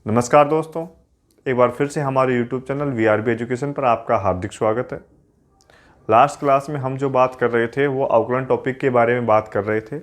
नमस्कार दोस्तों, एक बार फिर से हमारे YouTube चैनल VRB एजुकेशन पर आपका हार्दिक स्वागत है। लास्ट क्लास में हम जो बात कर रहे थे वो अवकलन टॉपिक के बारे में बात कर रहे थे।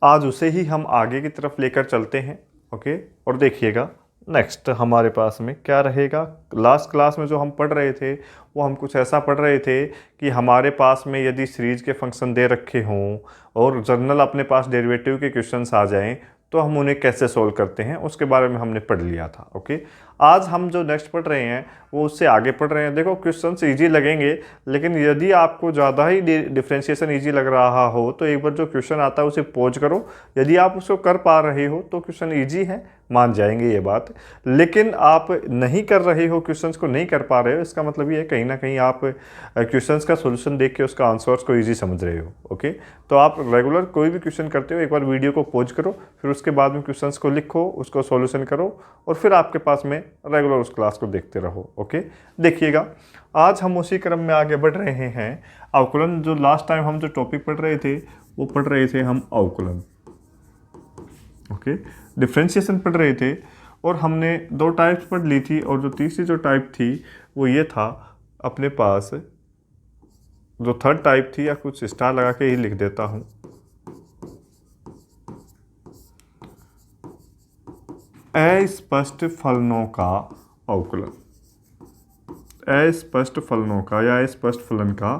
आज उसे ही हम आगे की तरफ लेकर चलते हैं। ओके, और देखिएगा नेक्स्ट हमारे पास में क्या रहेगा। लास्ट क्लास में जो हम पढ़ रहे थे वो हम कुछ ऐसा पढ़ रहे थे कि हमारे पास में यदि सीरीज के फंक्शन दे रखे हों और जनरल अपने पास डेरिवेटिव के क्वेश्चंस आ जाएं तो हम उन्हें कैसे सोल्व करते हैं उसके बारे में हमने पढ़ लिया था। ओके, आज हम जो नेक्स्ट पढ़ रहे हैं वो उससे आगे पढ़ रहे हैं। देखो, क्वेश्चंस इजी लगेंगे, लेकिन यदि आपको ज़्यादा ही डिफरेंशिएशन इजी लग रहा हो तो एक बार जो क्वेश्चन आता है उसे पॉज करो। यदि आप उसको कर पा रहे हो तो क्वेश्चन इजी है, मान जाएंगे ये बात। लेकिन आप नहीं कर रहे हो, क्वेश्चंस को नहीं कर पा रहे हो, इसका मतलब ये है कहीं ना कहीं आप क्वेश्चंस का सोल्यूशन देख के उसका आंसर्स को ईजी समझ रहे हो। ओके, तो आप रेगुलर कोई भी क्वेश्चन करते हो एक बार वीडियो को पॉज करो, फिर उसके बाद में क्वेश्चंस को लिखो, उसको सॉल्यूशन करो और फिर आपके पास में रेगुलर उस क्लास को देखते रहो। ओके, देखिएगा आज हम उसी क्रम में आगे बढ़ रहे हैं। अवकलन, जो लास्ट टाइम हम जो टॉपिक पढ़ रहे थे वो पढ़ रहे थे हम अवकलन। ओके, डिफ्रेंशिएशन पढ़ रहे थे और हमने दो टाइप्स पढ़ ली थी, और जो तीसरी जो टाइप थी वो ये था, अपने पास जो थर्ड टाइप थी, या कुछ स्टार लगा के ही लिख देता हूं, अस्पष्ट फलनों का अवकलन। अस्पष्ट फलनों का या अस्पष्ट फलन का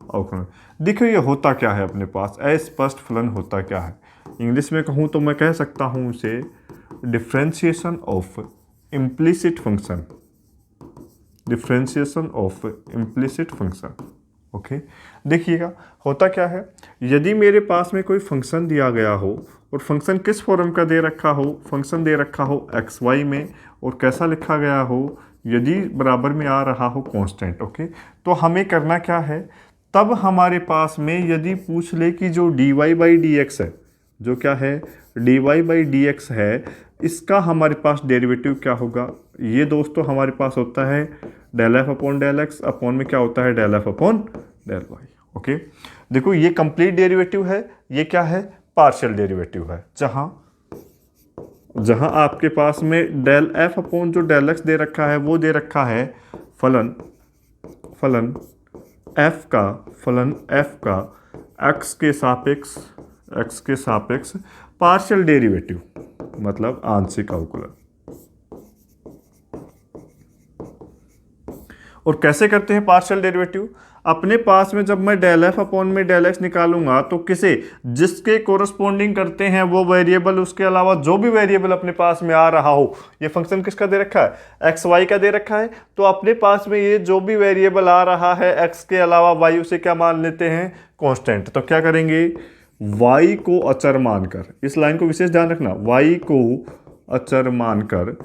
अवकलन। देखो ये होता क्या है, अपने पास अस्पष्ट फलन होता क्या है। इंग्लिश में कहूँ तो मैं कह सकता हूँ उसे differentiation of implicit function. Differentiation of implicit function. Okay, देखिएगा होता क्या है, यदि मेरे पास में कोई फंक्शन दिया गया हो और फंक्शन किस फॉर्म का दे रखा हो, फंक्शन दे रखा हो एक्स वाई में, और कैसा लिखा गया हो, यदि बराबर में आ रहा हो कांस्टेंट। ओके, तो हमें करना क्या है, तब हमारे पास में यदि पूछ ले कि जो dy बाई डी एक्स है, जो क्या है dy बाई डी एक्स है, इसका हमारे पास डेरिवेटिव क्या होगा। ये दोस्तों हमारे पास होता है del f upon del x, upon में क्या होता है del f upon del y. Okay, देखो ये कंप्लीट डेरिवेटिव है, ये क्या है पार्शियल डेरिवेटिव है। जहां आपके पास में डेल एफ अपॉन जो डेल एक्स दे रखा है वो दे रखा है फलन एफ का एक्स के सापेक्ष पार्शियल डेरिवेटिव, मतलब आंशिक अवकलन। और कैसे करते हैं पार्शियल डेरिवेटिव, अपने पास में जब मैं डेल एफ अपॉन में डेल एक्स निकालूंगा तो किसे, जिसके कोरस्पोंडिंग करते हैं वो वेरिएबल, उसके अलावा जो भी वेरिएबल अपने पास में आ रहा हो। ये फंक्शन किसका दे रखा है, एक्स वाई का दे रखा है, तो अपने पास में ये जो भी वेरिएबल आ रहा है एक्स के अलावा वाई, उसे क्या मान लेते हैं कांस्टेंट। तो क्या करेंगे, वाई को अचर मानकर, इस लाइन को विशेष ध्यान रखना, वाई को अचर मानकर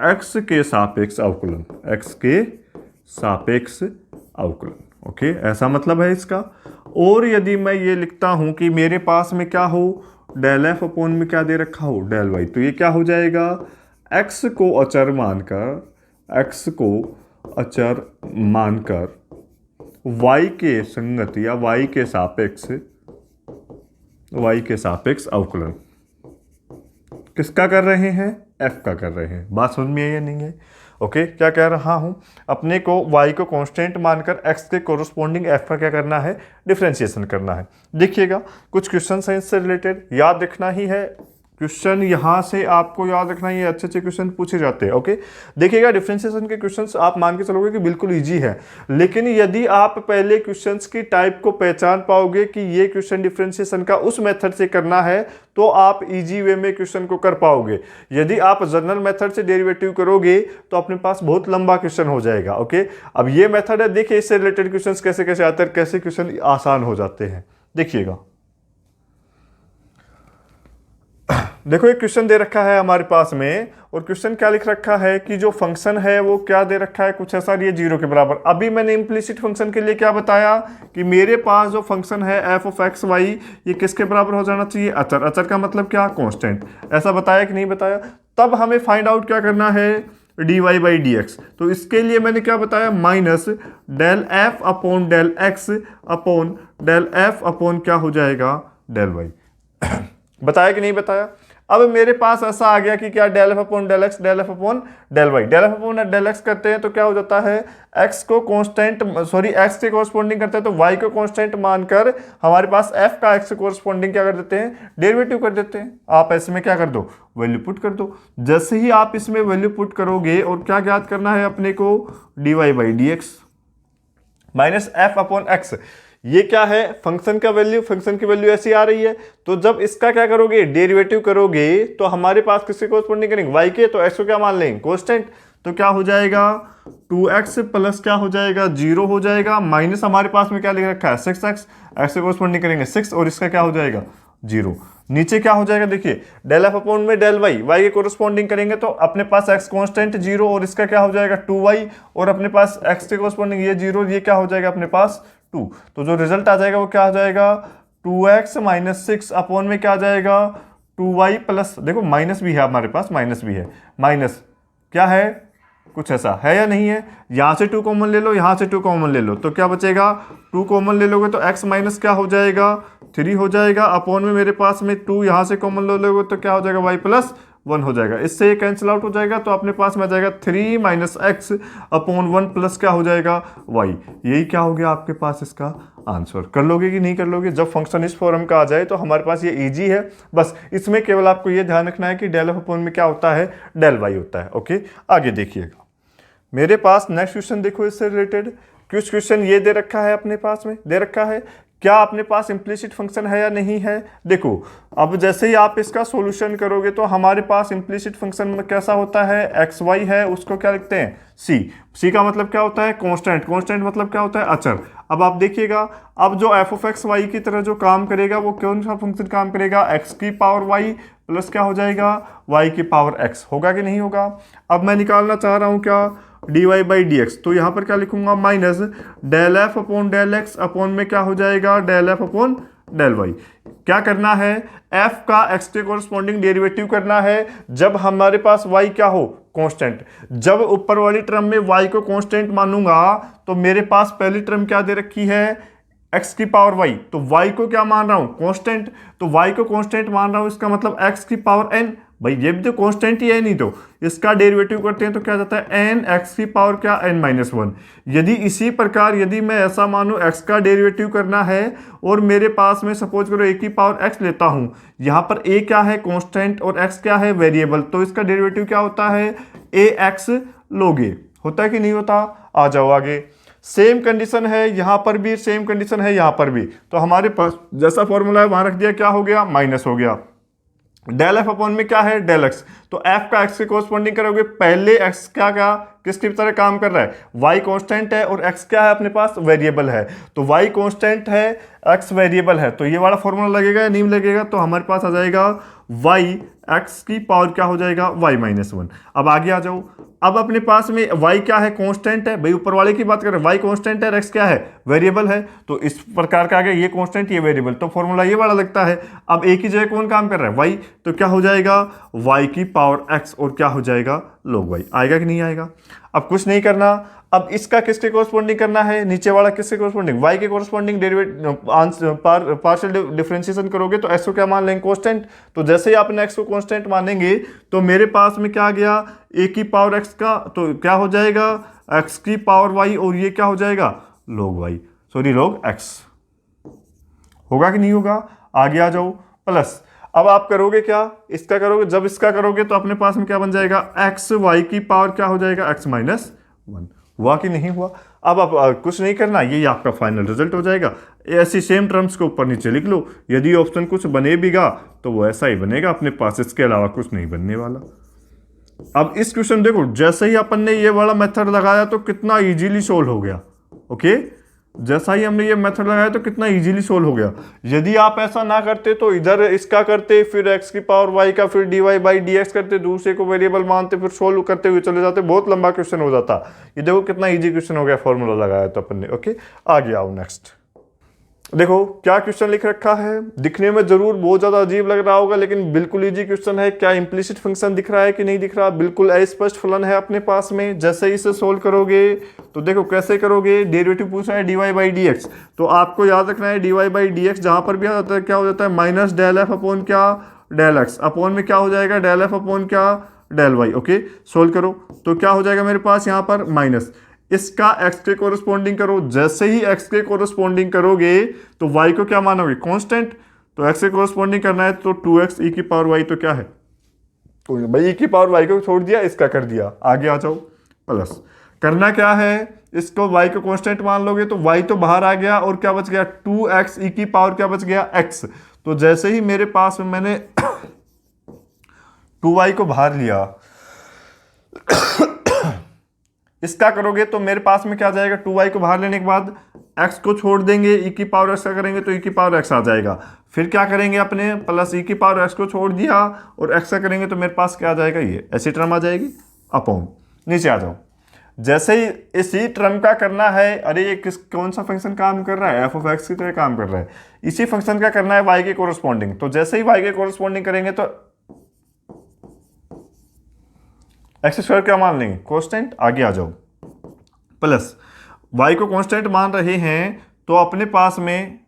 एक्स के सापेक्ष अवकलन, एक्स के सापेक्ष अवकलन। ओके, ऐसा मतलब है इसका। और यदि मैं ये लिखता हूं कि मेरे पास में क्या हो, डेल एफ अपॉन में क्या दे रखा हो डेल वाई, तो ये क्या हो जाएगा, एक्स को अचर मानकर वाई के संगत या वाई के सापेक्ष अवकलन। किसका कर रहे हैं, एफ का कर रहे हैं। बात समझ में आई या नहीं है। ओके, क्या कह रहा हूं, अपने को y को कांस्टेंट मानकर x के कोरस्पोंडिंग f का क्या करना है, डिफरेंशिएशन करना है। देखिएगा कुछ क्वेश्चन है इससे रिलेटेड, याद रखना ही है क्वेश्चन, यहां से आपको याद रखना ही है, अच्छे क्वेश्चन पूछे जाते हैं। ओके, देखिएगा डिफरेंशिएशन के क्वेश्चंस आप मान के चलोगे कि बिल्कुल इजी है, लेकिन यदि आप पहले क्वेश्चंस की टाइप को पहचान पाओगे कि ये क्वेश्चन डिफरेंशिएशन का उस मेथड से करना है तो आप इजी वे में क्वेश्चन को कर पाओगे। यदि आप जनरल मेथड से डेरिवेटिव करोगे तो अपने पास बहुत लंबा क्वेश्चन हो जाएगा। ओके, अब ये मेथड है, देखिए इससे रिलेटेड क्वेश्चन कैसे कैसे आते हैं, कैसे क्वेश्चन आसान हो जाते हैं। देखिएगा, देखो एक क्वेश्चन दे रखा है हमारे पास में, और क्वेश्चन क्या लिख रखा है कि जो फंक्शन है वो क्या दे रखा है, कुछ ऐसा, ये 0 के बराबर। अभी मैंने इम्प्लिसिट फंक्शन के लिए क्या बताया कि मेरे पास जो फंक्शन है एफ ऑफ एक्स वाई, ये किसके बराबर हो जाना चाहिए, अचर। अचर का मतलब क्या, कांस्टेंट। ऐसा बताया कि नहीं बताया। तब हमें फाइंड आउट क्या करना है, d y by d x. तो इसके लिए मैंने क्या बताया, minus del f upon del x upon del f upon क्या हो जाएगा, डेल वाई। बताया कि नहीं बताया। अब मेरे पास ऐसा आ गया कि क्या del f upon del x, del f upon del y, del f upon del x करते हैं तो क्या हो जाता है, एक्स को कांस्टेंट एक्स के कोरस्पॉन्डिंग करते हैं तो वाई को कांस्टेंट मानकर हमारे पास एफ का एक्स से कोरस्पॉन्डिंग क्या कर देते हैं, डेरिवेटिव कर देते हैं। आप इसमें क्या कर दो, वैल्यू पुट कर दो। जैसे ही आप इसमें वैल्यू पुट करोगे और क्या ज्ञात करना है अपने को, d y by d x minus f upon x, ये क्या है, फंक्शन का वैल्यू, फंक्शन की वैल्यू ऐसी आ रही है। तो जब इसका क्या करोगे, डेरिवेटिव करोगे तो हमारे पास किससे कोरस्पॉन्डिंग करेंगे, वाई के, तो एक्स को क्या मान लेंगे, कांस्टेंट। तो क्या हो जाएगा 2x प्लस क्या हो जाएगा 0 हो जाएगा, माइनस हमारे पास में क्या लिख रखा है 6x, एक्स से कोरस्पॉन्डिंग करेंगे 6 और इसका क्या हो जाएगा 0। नीचे क्या हो जाएगा, देखिए डेल एफ अपॉन में डेल वाई, वाई के कोरस्पॉन्डिंग करेंगे तो अपने पास एक्स कांस्टेंट 0 और इसका क्या हो जाएगा 2y, और अपने पास एक्स के कोरस्पॉन्डिंग ये 0, ये क्या हो जाएगा अपने पास 2। तो जो रिजल्ट आ जाएगा वो क्या आ जाएगा 2x माइनस 6 अपॉन में क्या आ जाएगा 2y प्लस, देखो माइनस भी है हमारे पास, माइनस भी है, माइनस क्या है, कुछ ऐसा है या नहीं है, यहां से 2 कॉमन ले लो, यहां से 2 कॉमन ले लो, तो क्या बचेगा 2 कॉमन ले लोगे तो x माइनस क्या हो जाएगा 3 हो जाएगा, अपॉन में मेरे पास में 2 यहां से कॉमन ले लोगे तो क्या हो जाएगा y प्लस 1 हो जाएगा, इससे ये कैंसिल आउट हो जाएगा तो अपने पास में आ जाएगा 3 माइनस एक्स अपॉन 1 प्लस क्या हो जाएगा y। यही क्या हो गया आपके पास इसका आंसर। कर लोगे कि नहीं कर लोगे, जब फंक्शन इस फॉर्म का आ जाए तो हमारे पास ये इजी है। बस इसमें केवल आपको ये ध्यान रखना है कि डेल एफ अपॉन में क्या होता है, डेल वाई होता है। ओके, आगे देखिएगा मेरे पास नेक्स्ट क्वेश्चन देखो, इससे रिलेटेड कुछ क्वेश्चन ये दे रखा है, अपने पास में दे रखा है, क्या अपने पास इम्प्लिसिट फंक्शन है या नहीं है। देखो अब जैसे ही आप इसका सॉल्यूशन करोगे तो हमारे पास इम्प्लिसिट फंक्शन में कैसा होता है, एक्स वाई है, उसको क्या लिखते हैं सी, सी का मतलब क्या होता है कांस्टेंट, कांस्टेंट मतलब क्या होता है अचर। अब आप देखिएगा, अब जो एफ ऑफ एक्स वाई की तरह जो काम करेगा वो कौन सा फंक्शन काम करेगा, एक्स की पावर वाई प्लस क्या हो जाएगा वाई की पावर एक्स, होगा कि नहीं होगा। अब मैं निकालना चाह रहा हूँ क्या, d y by d x, तो यहाँ पर क्या लिखूंगा minus del f upon del x upon में क्या हो जाएगा del f upon del y. क्या करना है, f का x के कोरस्पॉन्डिंग डेरिवेटिव करना है जब हमारे पास y क्या हो कांस्टेंट। जब ऊपर वाली टर्म में y को कांस्टेंट मानूंगा तो मेरे पास पहली टर्म क्या दे रखी है x की पावर y, तो y को क्या मान रहा हूं कांस्टेंट, तो y को कांस्टेंट मान रहा हूं, इसका मतलब x की पावर n, भाई ये भी तो कांस्टेंट ही है, नहीं तो इसका डेरिवेटिव करते हैं तो क्या जाता है n x की पावर क्या n माइनस 1। यदि इसी प्रकार यदि मैं ऐसा मानूं x का डेरिवेटिव करना है और मेरे पास में सपोज करो a की पावर x लेता हूं, यहां पर a क्या है कांस्टेंट और x क्या है वेरिएबल, तो इसका डेरिवेटिव क्या होता है ax लोगे, होता है कि नहीं होता। आ जाओ आगे, सेम कंडीशन है यहां पर भी, सेम कंडीशन है यहां पर भी, तो हमारे पास जैसा फॉर्मूला है वहां रख दिया, क्या हो गया माइनस हो गया। डेल एफ अपॉन में क्या है डेल एक्स, तो एफ का एक्स के कोरस्पॉन्डिंग करोगे, पहले एक्स क्या क्या किसकी तरह काम कर रहा है, वाई कांस्टेंट है और एक्स क्या है अपने पास वेरिएबल है, तो वाई कांस्टेंट है एक्स वेरिएबल है, तो ये वाला फॉर्मूला लगेगा या नहीं लगेगा, तो हमारे पास आ जाएगा वाई एक्स की पावर क्या हो जाएगा वाई माइनस 1। अब आगे आ जाओ, अब अपने पास में y क्या है कांस्टेंट है, भाई ऊपर वाले की बात करें y कांस्टेंट है, x क्या है वेरिएबल है, तो इस प्रकार का आ गया ये कांस्टेंट ये वेरिएबल, तो फॉर्मूला ये वाला लगता है। अब एक ही जगह कौन काम कर रहा है y, तो क्या हो जाएगा y की पावर x और क्या हो जाएगा log y, आएगा कि नहीं आएगा। अब कुछ नहीं करना, अब इसका किसके कोरस्पॉन्डिंग करना है, नीचे वाला किसके कोरस्पॉन्डिंग y के कोरस्पॉन्डिंग पार्शियल डिफरेंशिएशन करोगे तो x को क्या मान लेंगे कांस्टेंट, तो जैसे ही आपने x को कांस्टेंट मानेंगे तो मेरे पास में क्या आ गया a की पावर x का, तो क्या हो जाएगा x की पावर y और ये क्या हो जाएगा log y, sorry log x, होगा कि नहीं होगा। आगे आ जाओ प्लस, अब आप करोगे क्या, इसका करोगे, जब इसका करोगे तो अपने पास में क्या बन जाएगा एक्स वाई की पावर क्या हो जाएगा एक्स माइनस 1, हुआ कि नहीं हुआ। अब आप कुछ नहीं करना, यही आपका फाइनल रिजल्ट हो जाएगा। ऐसी सेम टर्म्स को ऊपर नीचे लिख लो, यदि ऑप्शन कुछ बने बीगा तो वो ऐसा ही बनेगा अपने पास, इसके अलावा कुछ नहीं बनने वाला। अब इस क्वेश्चन देखो, जैसे ही अपन ने ये वाला मेथड लगाया तो कितना इजीली सोल्व हो गया। ओके, जैसा ही हमने ये मेथड लगाया तो कितना इजीली सोल्व हो गया। यदि आप ऐसा ना करते तो इधर इसका करते, फिर x की पावर y का, फिर dy बाई डी एक्स करते, दूसरे को वेरिएबल मानते, फिर सोल्व करते हुए चले जाते, बहुत लंबा क्वेश्चन हो जाता। ये देखो कितना इजी क्वेश्चन हो गया, फॉर्मूला लगाया तो अपन ने। ओके, आगे आओ नेक्स्ट। देखो क्या क्वेश्चन लिख रखा है, दिखने में जरूर बहुत ज्यादा अजीब लग रहा होगा लेकिन बिल्कुल इजी क्वेश्चन है। क्या इंप्लिसिट फंक्शन दिख रहा है कि नहीं दिख रहा, बिल्कुल अस्पष्ट फलन है अपने पास में। जैसे इसे सोल्व करोगे तो देखो कैसे करोगे, डेरिवेटिव पूछ रहा है d y by d x, तो आपको याद रखना है d y by d x जहां पर भी आ जाता है क्या हो जाता है माइनस डेल एफ अपॉन क्या डेल एक्स अपॉन में क्या हो जाएगा, डेल एफ अपॉन क्या, डेल वाई। ओके, सोल्व करो तो क्या हो जाएगा मेरे पास यहाँ पर माइनस, इसका x के कोरिस्पोंडिंग करो, जैसे ही x के कोरिस्पोंडिंग करोगे तो y को क्या मानोगे, कांस्टेंट। तो x के कोरिस्पोंडिंग करना है तो 2x e की पावर y तो क्या है, तो भाई e की पावर y को छोड़ दिया, इसका कर दिया, आगे आ जाओ। प्लस करना क्या है, इसको y को कांस्टेंट मान लोगे तो y तो बाहर आ गया और क्या बच गया, 2x e की पावर क्या बच गया, x। तो जैसे ही मेरे पास में मैंने 2y को बाहर लिया, इसका करोगे तो मेरे पास में क्या जाएगा, 2y को बाहर लेने के बाद x को छोड़ देंगे, e की पावर x का करेंगे तो e की पावर x आ जाएगा। फिर क्या करेंगे अपने, प्लस e की पावर x को छोड़ दिया और x का करेंगे तो मेरे पास क्या आ जाएगा, ये ऐसी टर्म आ जाएगी अपॉन। नीचे आ जाओ, जैसे ही इसी टर्म का करना है, अरे ये कौन सा फंक्शन काम कर रहा है, एफ ऑफ एक्स की तरह काम कर रहा है, इसी फंक्शन का करना है वाई के कोरस्पॉन्डिंग। तो जैसे ही वाई के कोरस्पॉन्डिंग करेंगे तो एक्स स्क्वायर क्या मान लेंगे, कांस्टेंट। आगे आ जाओ, प्लस वाई को कांस्टेंट मान रहे हैं तो अपने पास में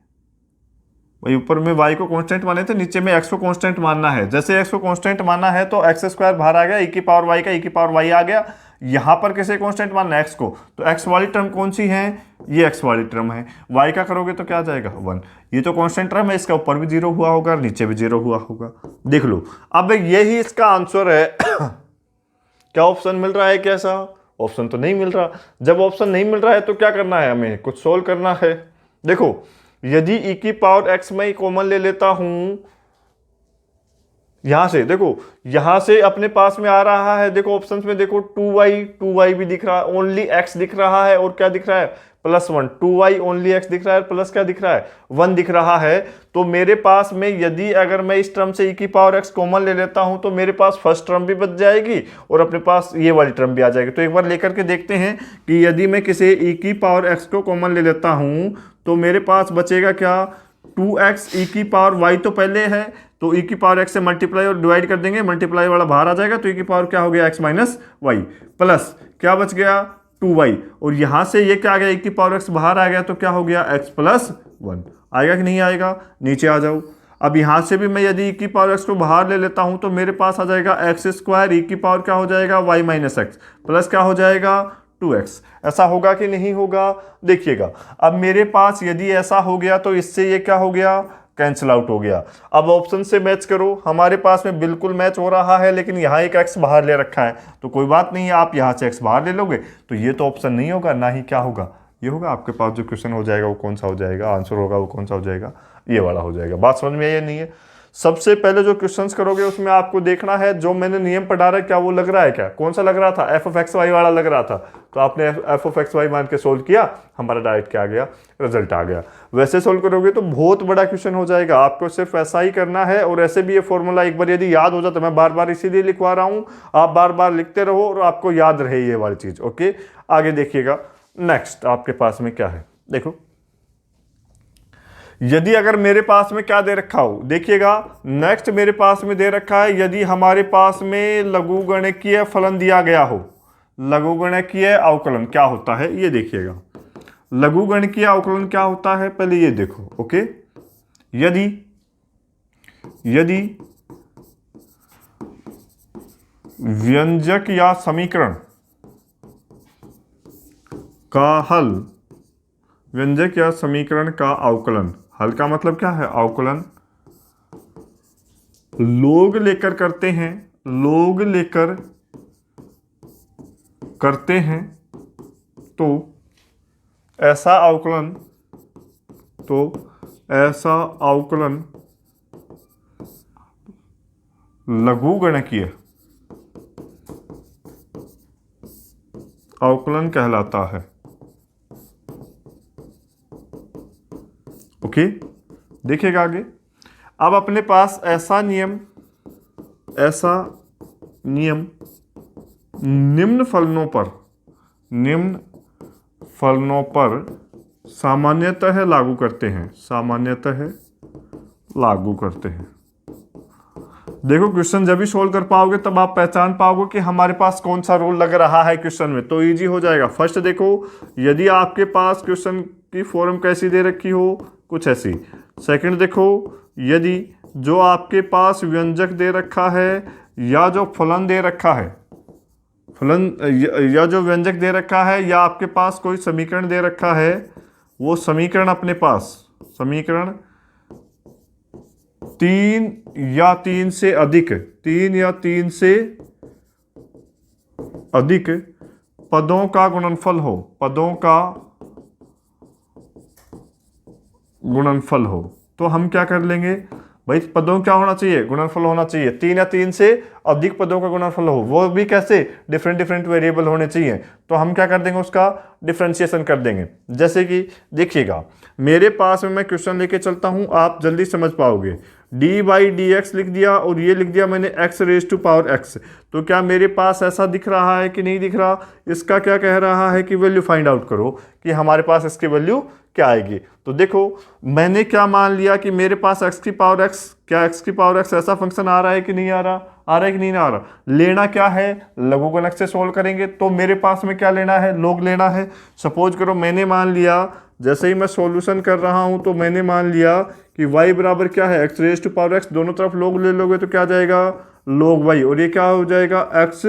भाई ऊपर में y को कांस्टेंट माने थे, नीचे में x को कांस्टेंट मानना है। जैसे x को कांस्टेंट मानना है तो एक्स स्क्वायर बाहर आ गया, e की पावर y का e की पावर y आ गया। यहां पर किसे कांस्टेंट मानना है, x को, तो x वाली टर्म कौन सी है, ये x वाली टर्म है। y का करोगे तो क्या आ जाएगा 1, ये तो कांस्टेंट टर्म है, इसका ऊपर भी 0 हुआ होगा, नीचे भी 0 हुआ होगा। देख लो, अब यही इसका आंसर है। क्या ऑप्शन मिल रहा है, कैसा ऑप्शन तो नहीं मिल रहा। जब ऑप्शन नहीं मिल रहा है तो क्या करना है, हमें कुछ सोल्व करना है। देखो, यदि e की पावर x मैं कॉमन ले लेता हूं, यहां से देखो, यहां से अपने पास में आ रहा है, देखो ऑप्शंस में देखो 2y भी दिख रहा है, ओनली x दिख रहा है और क्या दिख रहा है, +1। 2y ओनली x दिख रहा है, प्लस क्या दिख रहा है, 1 दिख रहा है। तो मेरे पास में यदि अगर मैं इस टर्म से e की पावर x कॉमन ले लेता हूं तो मेरे पास फर्स्ट टर्म भी बच जाएगी और अपने पास ये वाली टर्म भी आ जाएगी। तो एक बार लेकर के देखते हैं कि यदि मैं किसी e की पावर x को कॉमन ले लेता हूं तो मेरे पास बचेगा क्या, 2x e की पावर y तो पहले है, तो e की पावर x से मल्टीप्लाई और डिवाइड कर देंगे, मल्टीप्लाई वाला बाहर आ जाएगा तो e की पावर क्या हो गया, x माइनस वाई, प्लस क्या बच गया 2y, और यहां से ये क्या आ गया, e की पावर x बाहर आ गया तो क्या हो गया, x प्लस 1। आएगा कि नहीं आएगा, नीचे आ जाओ। अब यहां से भी मैं यदि e की पावर x को बाहर ले लेता हूं तो मेरे पास आ जाएगा x स्क्वायर, e की पावर क्या हो जाएगा, y माइनस एक्स, प्लस क्या हो जाएगा 2x। ऐसा होगा कि नहीं होगा, देखिएगा। अब मेरे पास यदि ऐसा हो गया तो इससे ये क्या हो गया, कैंसिल आउट हो गया। अब ऑप्शन से मैच करो, हमारे पास में बिल्कुल मैच हो रहा है, लेकिन यहाँ एक x बाहर ले रखा है तो कोई बात नहीं है, आप यहाँ से x बाहर ले लोगे तो ये तो ऑप्शन नहीं होगा, ना ही क्या होगा, ये होगा। आपके पास जो क्वेश्चन हो जाएगा वो कौन सा हो जाएगा, आंसर होगा वो कौन सा हो जाएगा, ये वाला हो जाएगा। बात समझ में आई या नहीं है। सबसे पहले जो क्वेश्चंस करोगे उसमें आपको देखना है जो मैंने नियम पढ़ा रहा है क्या वो लग रहा है, क्या कौन सा लग रहा था, एफ ऑफ एक्स वाई वाला लग रहा था, तो आपने एफ ऑफ एक्स वाई मान के सोल्व किया, हमारा डायरेक्ट क्या आ गया, रिजल्ट आ गया। वैसे सोल्व करोगे तो बहुत बड़ा क्वेश्चन हो जाएगा, आपको सिर्फ ऐसा ही करना है। और ऐसे भी ये फॉर्मूला एक बार यदि याद हो जाता, मैं बार बार इसीलिए लिखवा रहा हूँ, आप बार बार लिखते रहो और आपको याद रहे ये वाली चीज। ओके, आगे देखिएगा। नेक्स्ट आपके पास में क्या है, देखो, यदि अगर मेरे पास में क्या दे रखा हो, देखिएगा नेक्स्ट मेरे पास में दे रखा है, यदि हमारे पास में लघुगणकीय फलन दिया गया हो, लघुगणकीय अवकलन क्या होता है ये देखिएगा। लघुगणकीय अवकलन क्या होता है पहले ये देखो। ओके, यदि व्यंजक या समीकरण का हल, व्यंजक या समीकरण का अवकलन, हल का मतलब क्या है, अवकलन लोग लेकर करते हैं, लोग लेकर करते हैं, तो ऐसा अवकलन, तो ऐसा अवकलन लघुगणकीय अवकलन कहलाता है। ओके, देखिएगा आगे। अब अपने पास ऐसा नियम निम्न फलनों पर सामान्यतः लागू करते हैं, सामान्यतः लागू करते हैं। देखो क्वेश्चन जब भी सोल्व कर पाओगे तब आप पहचान पाओगे कि हमारे पास कौन सा रूल लग रहा है क्वेश्चन में, तो इजी हो जाएगा। फर्स्ट देखो, यदि आपके पास क्वेश्चन की फॉर्म कैसी दे रखी हो, कुछ ऐसी। सेकंड देखो, यदि जो आपके पास व्यंजक दे रखा है या जो फलन दे रखा है, फलन या जो व्यंजक दे रखा है या आपके पास कोई समीकरण दे रखा है, वो समीकरण अपने पास समीकरण 3 या 3 से अधिक 3 या 3 से अधिक पदों का गुणनफल हो, पदों का गुणनफल हो, तो हम क्या कर लेंगे भाई, पदों क्या होना चाहिए, गुणनफल होना चाहिए। 3 या 3 से अधिक पदों का गुणनफल हो, वो भी कैसे, डिफरेंट डिफरेंट वेरिएबल होने चाहिए। तो हम क्या कर देंगे, उसका डिफरेंशिएशन कर देंगे। जैसे कि देखिएगा, मेरे पास में मैं क्वेश्चन लेके चलता हूं, आप जल्दी समझ पाओगे। डी बाई डी एक्स लिख दिया और ये लिख दिया मैंने x raise to power x. तो क्या मेरे पास ऐसा दिख रहा है कि नहीं दिख रहा, इसका क्या कह रहा है कि वैल्यू फाइंड आउट करो कि हमारे पास इसकी वैल्यू क्या आएगी। तो देखो मैंने क्या मान लिया कि मेरे पास x की पावर x, क्या x की पावर x ऐसा फंक्शन आ रहा है कि नहीं आ रहा, आ रहा है कि नहीं आ रहा। लेना क्या है, लघुगणक से सोल्व करेंगे। तो मेरे पास में क्या लेना है, लोग लेना है। सपोज करो मैंने मान लिया, जैसे ही मैं सॉल्यूशन कर रहा हूं तो मैंने मान लिया कि y बराबर क्या है, x raise to power x, दोनों तरफ लोग ले लोगे तो क्या जाएगा, log y, और ये क्या हो जाएगा, x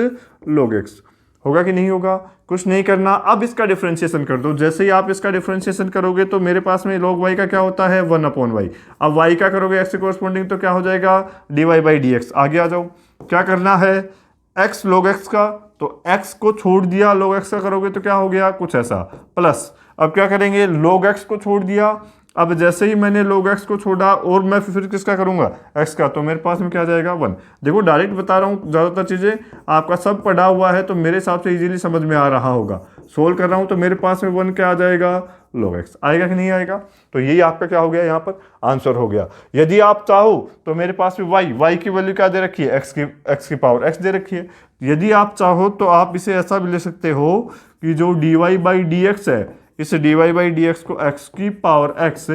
log x। होगा कि नहीं होगा, कुछ नहीं करना। अब इसका डिफरेंशिएशन कर दो। जैसे ही आप इसका डिफरेंशिएशन करोगे तो मेरे पास में log y का क्या होता है, 1/y। अब y का करोगे x के कोरस्पॉन्डिंग तो क्या हो जाएगा, dy बाई dx। आगे आ जाओ, क्या करना है, x log x का, तो x को छोड़ दिया, log x का करोगे तो क्या हो गया, कुछ ऐसा, प्लस अब क्या करेंगे, log x को छोड़ दिया। अब जैसे ही मैंने log x को छोड़ा और मैं फिर किसका करूंगा, x का, तो मेरे पास में क्या जाएगा, 1। देखो डायरेक्ट बता रहा हूँ, ज़्यादातर चीज़ें आपका सब पढ़ा हुआ है तो मेरे हिसाब से इजीली समझ में आ रहा होगा। सोल्व कर रहा हूँ तो मेरे पास में 1 क्या आ जाएगा, log x आएगा कि नहीं आएगा। तो यही आपका क्या हो गया, यहाँ पर आंसर हो गया। यदि आप चाहो तो मेरे पास में y की वैल्यू क्या दे रखी है, x की पावर x दे रखी है। यदि आप चाहो तो आप इसे ऐसा भी ले सकते हो कि जो dy बाई dx है, इस dy बाई dx को x की पावर x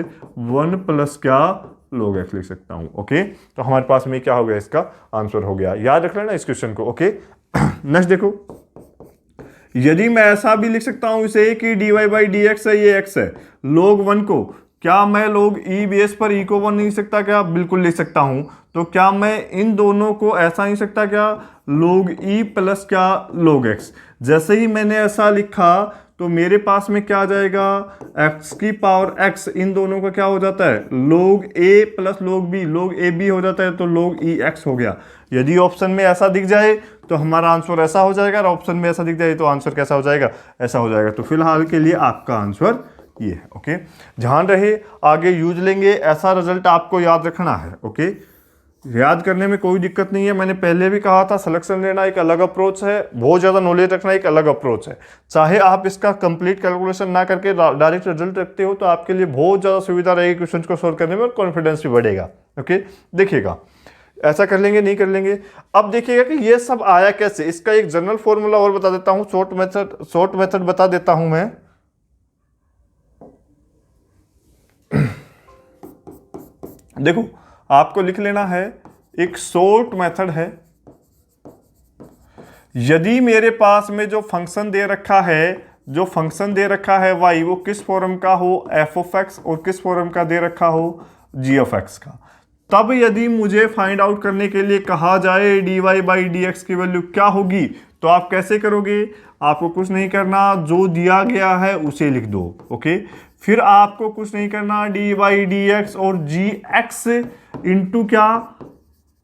1 प्लस क्या, log x लिख सकता हूं। ओके, तो हमारे पास में क्या हो गया, इसका आंसर हो गया। याद रख लेना इस क्वेश्चन को। ओके नेक्स्ट देखो, यदि मैं ऐसा भी लिख सकता हूं इसे कि dy बाई dx है, ये x है, log 1 को क्या मैं log e बेस पर e को 1 नहीं सकता क्या, बिल्कुल लिख सकता हूं। तो क्या मैं इन दोनों को ऐसा नहीं सकता क्या, log e प्लस क्या, log x। जैसे ही मैंने ऐसा लिखा तो मेरे पास में क्या आ जाएगा, x की पावर x, इन दोनों का क्या हो जाता है, log a plus log b, log a b हो जाता है तो log e x हो गया। यदि ऑप्शन में ऐसा दिख जाए तो हमारा आंसर ऐसा हो जाएगा, और ऑप्शन में ऐसा दिख जाए तो आंसर कैसा हो जाएगा, ऐसा हो जाएगा। तो फिलहाल के लिए आपका आंसर ये है। ओके, ध्यान रहे आगे यूज लेंगे, ऐसा रिजल्ट आपको याद रखना है। ओके, याद करने में कोई दिक्कत नहीं है। मैंने पहले भी कहा था, सिलेक्शन लेना एक अलग अप्रोच है, बहुत ज़्यादा नॉलेज रखना एक अलग अप्रोच है। चाहे आप इसका कंप्लीट कैलकुलेशन ना करके डायरेक्ट रिजल्ट रखते हो तो आपके लिए बहुत ज़्यादा सुविधा रहेगी क्वेश्चन को सोल्व करने में, और कॉन्फिडेंस भी बढ़ेगा। ओके, देखिएगा ऐसा कर लेंगे, नहीं कर लेंगे। अब देखिएगा कि ये सब आया कैसे, इसका एक जनरल फॉर्मूला और बता देता हूँ, शॉर्ट मेथड बता देता हूँ मैं। देखो आपको लिख लेना है, एक शॉर्ट मेथड है। यदि मेरे पास में जो फंक्शन दे रखा है y, वो किस फॉर्म का हो, f ऑफ x, और किस फॉर्म का दे रखा हो, g ऑफ x का, तब यदि मुझे फाइंड आउट करने के लिए कहा जाए dy बाई dx की वैल्यू क्या होगी, तो आप कैसे करोगे, आपको कुछ नहीं करना, जो दिया गया है उसे लिख दो। ओके, फिर आपको कुछ नहीं करना, डी बाई डी एक्स और जी एक्स इंटू क्या,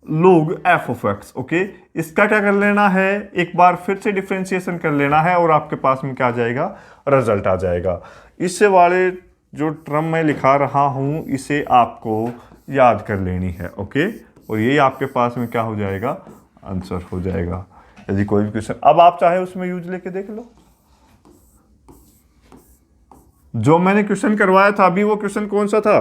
log f of x। Okay, इसका क्या कर लेना है, एक बार फिर से डिफरेंशिएशन कर लेना है और आपके पास में क्या आ जाएगा, रिजल्ट आ जाएगा। इससे वाले जो टर्म मैं लिखा रहा हूं इसे आपको याद कर लेनी है। ओके, और यही आपके पास में क्या हो जाएगा, आंसर हो जाएगा। यदि कोई भी क्वेश्चन अब आप चाहे उसमें यूज लेके देख लो। जो मैंने क्वेश्चन करवाया था अभी, वो क्वेश्चन कौन सा था,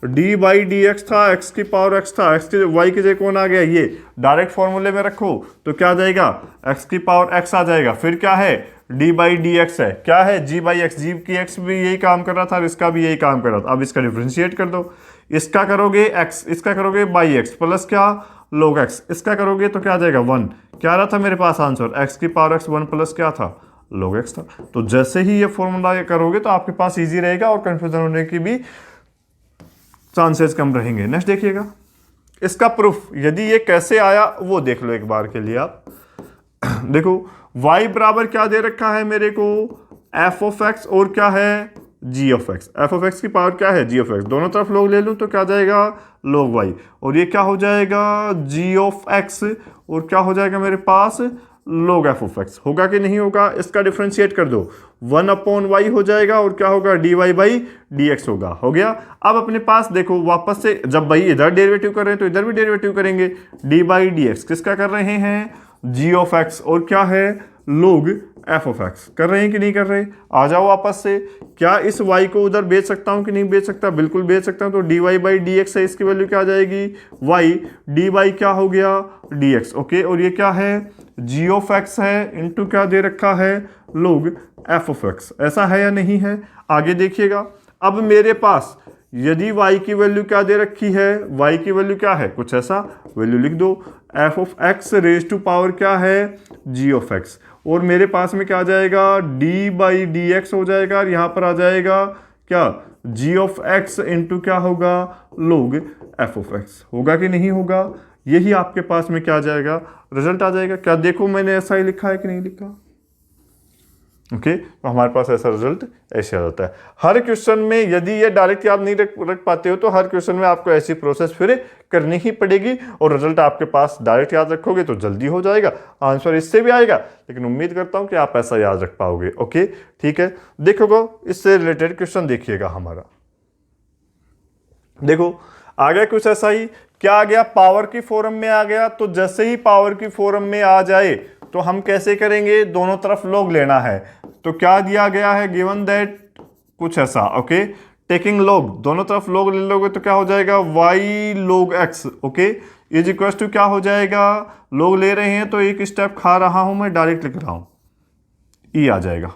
डी बाई डी एक्स था, एक्स की पावर एक्स था, एक्स के वाई की जगह कौन आ गया, ये डायरेक्ट फॉर्मूले में रखो तो क्या आ जाएगा, एक्स की पावर एक्स आ जाएगा। फिर क्या है, डी बाई डी एक्स है, क्या है, जी बाई एक्स, जी की एक्स भी यही काम कर रहा था और इसका भी यही काम कर रहा था। अब इसका डिफ्रेंशिएट कर दो, इसका करोगे एक्स, इसका करोगे बाई एक्स प्लस क्या, log एक्स, इसका करोगे तो क्या आ जाएगा 1। क्या आ रहा था मेरे पास आंसर, एक्स की पावर एक्स 1 प्लस क्या था, log एक्स था। तो जैसे ही ये फॉर्मूला करोगे तो आपके पास इजी रहेगा और कंफ्यूजन होने की भी चांसेस कम रहेंगे। नेक्स्ट देखिएगा, इसका प्रूफ यदि ये कैसे आया वो देख लो एक बार के लिए आप। देखो y बराबर क्या दे रखा है मेरे को, एफ ऑफ एक्स और क्या है, g of x. F of x की पावर क्या है, जी ऑफ एक्स। दोनों तरफ लोग ले लूँ तो क्या जाएगा, लोग वाई, और ये क्या हो जाएगा, जी ऑफ एक्स, और क्या हो जाएगा मेरे पास, लोग एफ ऑफ एक्स। होगा कि नहीं होगा, इसका डिफ्रेंशिएट कर दो, 1/y हो जाएगा और क्या होगा, dy बाई डी एक्स होगा। हो गया। अब अपने पास देखो वापस से, जब भाई इधर डेरिवेटिव कर रहे हैं तो इधर भी डेरिवेटिव करेंगे, डी बाई डी एक्स किसका कर रहे हैं, जी ऑफ एक्स, और क्या है, लोग एफ ऑफ एक्स। कर रहे हैं कि नहीं कर रहे, आ जाओ वापस से। क्या इस y को उधर बेच सकता हूं कि नहीं बेच सकता, बिल्कुल बेच सकता हूं। तो d y by d x है, इसकी वैल्यू क्या आ जाएगी, y, डी वाई क्या हो गया, डी एक्स। ओके, और ये क्या है, जी ऑफ एक्स है, इंटू क्या दे रखा है, लोग एफ ऑफ एक्स। ऐसा है या नहीं है, आगे देखिएगा। अब मेरे पास यदि y की वैल्यू क्या दे रखी है, y की वैल्यू क्या है, कुछ ऐसा वैल्यू लिख दो, f of x raise to power क्या है, जी ऑफ एक्स, और मेरे पास में क्या आ जाएगा, डी बाई डी एक्स हो जाएगा, और यहाँ पर आ जाएगा क्या, जी ऑफ एक्स इंटू क्या होगा, लोग एफ ऑफ एक्स। होगा कि नहीं होगा, यही आपके पास में क्या आ जाएगा, रिजल्ट आ जाएगा। क्या देखो मैंने ऐसा ही लिखा है कि नहीं लिखा। ओके, तो हमारे पास ऐसा रिजल्ट ऐसे आ जाता है। हर क्वेश्चन में यदि ये डायरेक्ट याद नहीं रख पाते हो तो हर क्वेश्चन में आपको ऐसी प्रोसेस फिर करनी ही पड़ेगी, और रिजल्ट आपके पास डायरेक्ट याद रखोगे तो जल्दी हो जाएगा, आंसर इससे भी आएगा, लेकिन उम्मीद करता हूं कि आप ऐसा याद रख पाओगे। ओके ठीक है, देखोगे इससे रिलेटेड क्वेश्चन देखिएगा हमारा। देखो आ गया कुछ ऐसा ही, क्या आ गया, पावर की फॉर्म में आ गया। तो जैसे ही पावर की फॉर्म में आ जाए तो हम कैसे करेंगे, दोनों तरफ लोग लेना है। तो क्या दिया गया है, गिवन दैट कुछ ऐसा। ओके, टेकिंग लोग, दोनों तरफ लोग ले लोगे तो क्या हो जाएगा, y लोग x। Okay, is equal to क्या हो जाएगा, लोग ले रहे हैं तो एक स्टेप खा रहा हूं मैं, डायरेक्ट लिख रहा हूं, ई आ जाएगा।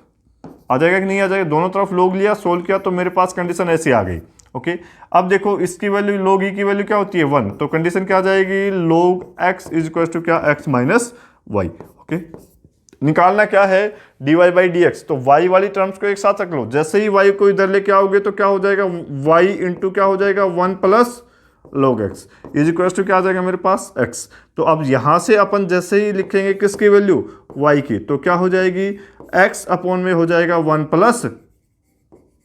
आ जाएगा कि नहीं आ जाएगा, दोनों तरफ लोग लिया, सोल्व किया तो मेरे पास कंडीशन ऐसी आ गई। ओके, अब देखो इसकी वैल्यू, लोग ई की वैल्यू क्या होती है 1, तो कंडीशन क्या आ जाएगी, लोग x इज इक्वल टू क्या, x माइनस वाई। ओके, निकालना क्या है, d y by d x. तो y वाली टर्म्स को एक साथ रख लो, जैसे ही y को इधर लेके आओगे तो क्या हो जाएगा, y इंटू क्या हो जाएगा, 1 plus log x is equal to क्या आ जाएगा मेरे पास x। तो अब यहां से अपन जैसे ही लिखेंगे किसकी वैल्यू, y की, तो क्या हो जाएगी, x अपॉन में हो जाएगा 1 प्लस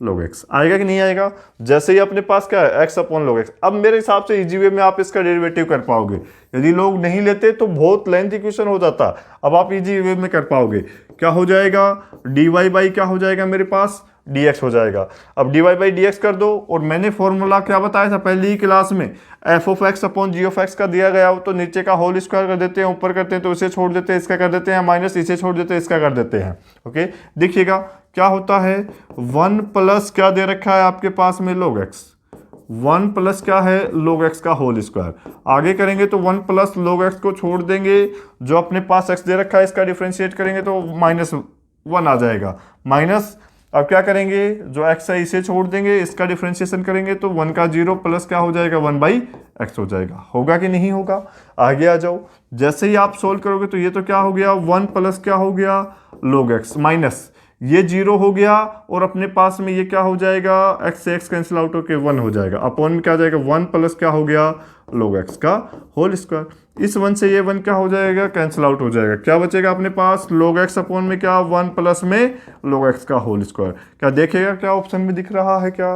log x। आएगा कि नहीं आएगा, जैसे ही अपने पास क्या है, x अपॉन log x। अब मेरे हिसाब से इजी वे में आप इसका डेरिवेटिव कर पाओगे, यदि लोग नहीं लेते तो बहुत लेंथी क्वेश्चन हो जाता, अब आप इजी वे में कर पाओगे। क्या हो जाएगा, डी वाई बाई क्या हो जाएगा मेरे पास, डी एक्स हो जाएगा। अब d y by d x कर दो, और मैंने फॉर्मूला क्या बताया था पहली ही क्लास में, f of x upon g of x का दिया गया हो तो नीचे का होल स्क्वायर कर देते हैं, ऊपर करते हैं तो इसे छोड़ देते हैं, इसका कर देते हैं माइनस, इसे छोड़ देते हैं, इसका कर देते हैं। ओके, देखिएगा क्या होता है, 1 प्लस क्या दे रखा है आपके पास में, log x, 1 प्लस क्या है, log x का होल स्क्वायर। आगे करेंगे तो 1 प्लस log x को छोड़ देंगे, जो अपने पास x दे रखा है इसका डिफरेंशिएट करेंगे तो -1 आ जाएगा, माइनस, अब क्या करेंगे, जो x है इसे छोड़ देंगे, इसका डिफरेंशिएशन करेंगे तो 1 का 0 प्लस क्या हो जाएगा, 1 बाई एक्स हो जाएगा। होगा कि नहीं होगा, आगे आ जाओ। जैसे ही आप सोल्व करोगे तो ये तो क्या हो गया, 1 प्लस क्या हो गया, log x माइनस ये 0 हो गया, और अपने पास में ये क्या हो जाएगा, x से x कैंसिल आउट होकर 1 हो जाएगा, अपॉन में क्या जाएगा, 1 प्लस क्या हो गया, log x का होल स्क्वायर। इस 1 से ये 1 क्या हो जाएगा, कैंसिल आउट हो जाएगा, क्या बचेगा अपने पास, log x अपॉन में क्या, 1 प्लस में log x का होल स्क्वायर। क्या देखेगा, क्या ऑप्शन में दिख रहा है, क्या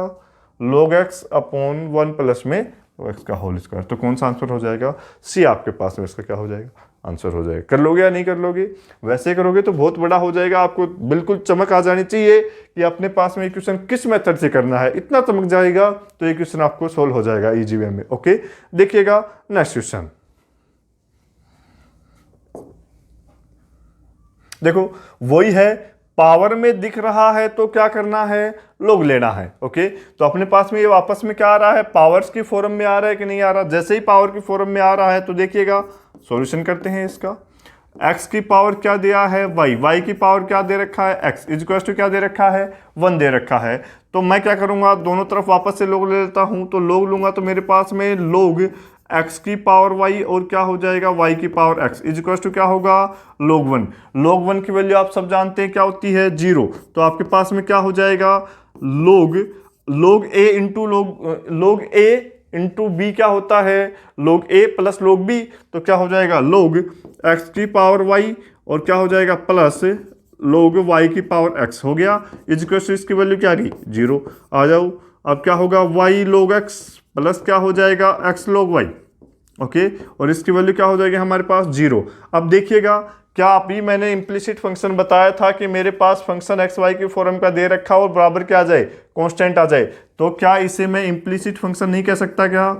log x अपॉन 1 प्लस में log x का होल स्क्वायर। तो कौन सा आंसर हो जाएगा, सी आपके पास में इसका क्या हो जाएगा, आंसर हो जाएगा। कर लोगे या नहीं कर लोगे, वैसे करोगे तो बहुत बड़ा हो जाएगा, आपको बिल्कुल चमक आ जानी चाहिए कि अपने पास में क्वेश्चन किस मेथड से करना है, इतना चमक जाएगा तो ये क्वेश्चन आपको सोल्व हो जाएगा इजी वे में। ओके, देखिएगा नेक्स्ट क्वेश्चन। देखो वही है, पावर में दिख रहा है तो क्या करना है, लोग लेना है। ओके, तो अपने पास में ये वापस में क्या आ रहा है, पावर्स की फॉर्म में आ रहा है कि नहीं आ रहा। जैसे ही पावर की फॉर्म में आ रहा है तो देखिएगा सॉल्यूशन करते हैं इसका। x की पावर क्या दिया है, y की पावर क्या दे रखा है, x इज इक्वल टू क्या दे रखा है, 1 दे रखा है। तो मैं क्या करूंगा, दोनों तरफ वापस से लोग ले लेता हूं, तो लोग लूंगा तो मेरे पास में लोग x की पावर y और क्या हो जाएगा, y की power x is equal to क्या होगा, log 1। log 1 की वैल्यू आप सब जानते हैं क्या होती है, 0। तो आपके पास में क्या हो जाएगा, log a into log a into b क्या होता है, log a plus log b, तो क्या हो जाएगा log x की पावर y और क्या हो जाएगा प्लस log y की पावर x हो गया, इजक्वल टू इसकी वैल्यू क्या आ गई 0। आ जाओ, अब क्या होगा y log x प्लस क्या हो जाएगा x log y, ओके, और इसकी वैल्यू क्या हो जाएगी हमारे पास 0। अब देखिएगा, क्या अभी मैंने इम्प्लिसिट फंक्शन बताया था कि मेरे पास फंक्शन एक्स वाई की फॉर्म का दे रखा और बराबर क्या आ जाए, कांस्टेंट आ जाए, तो क्या इसे मैं इम्प्लिसिट फंक्शन नहीं कह सकता, क्या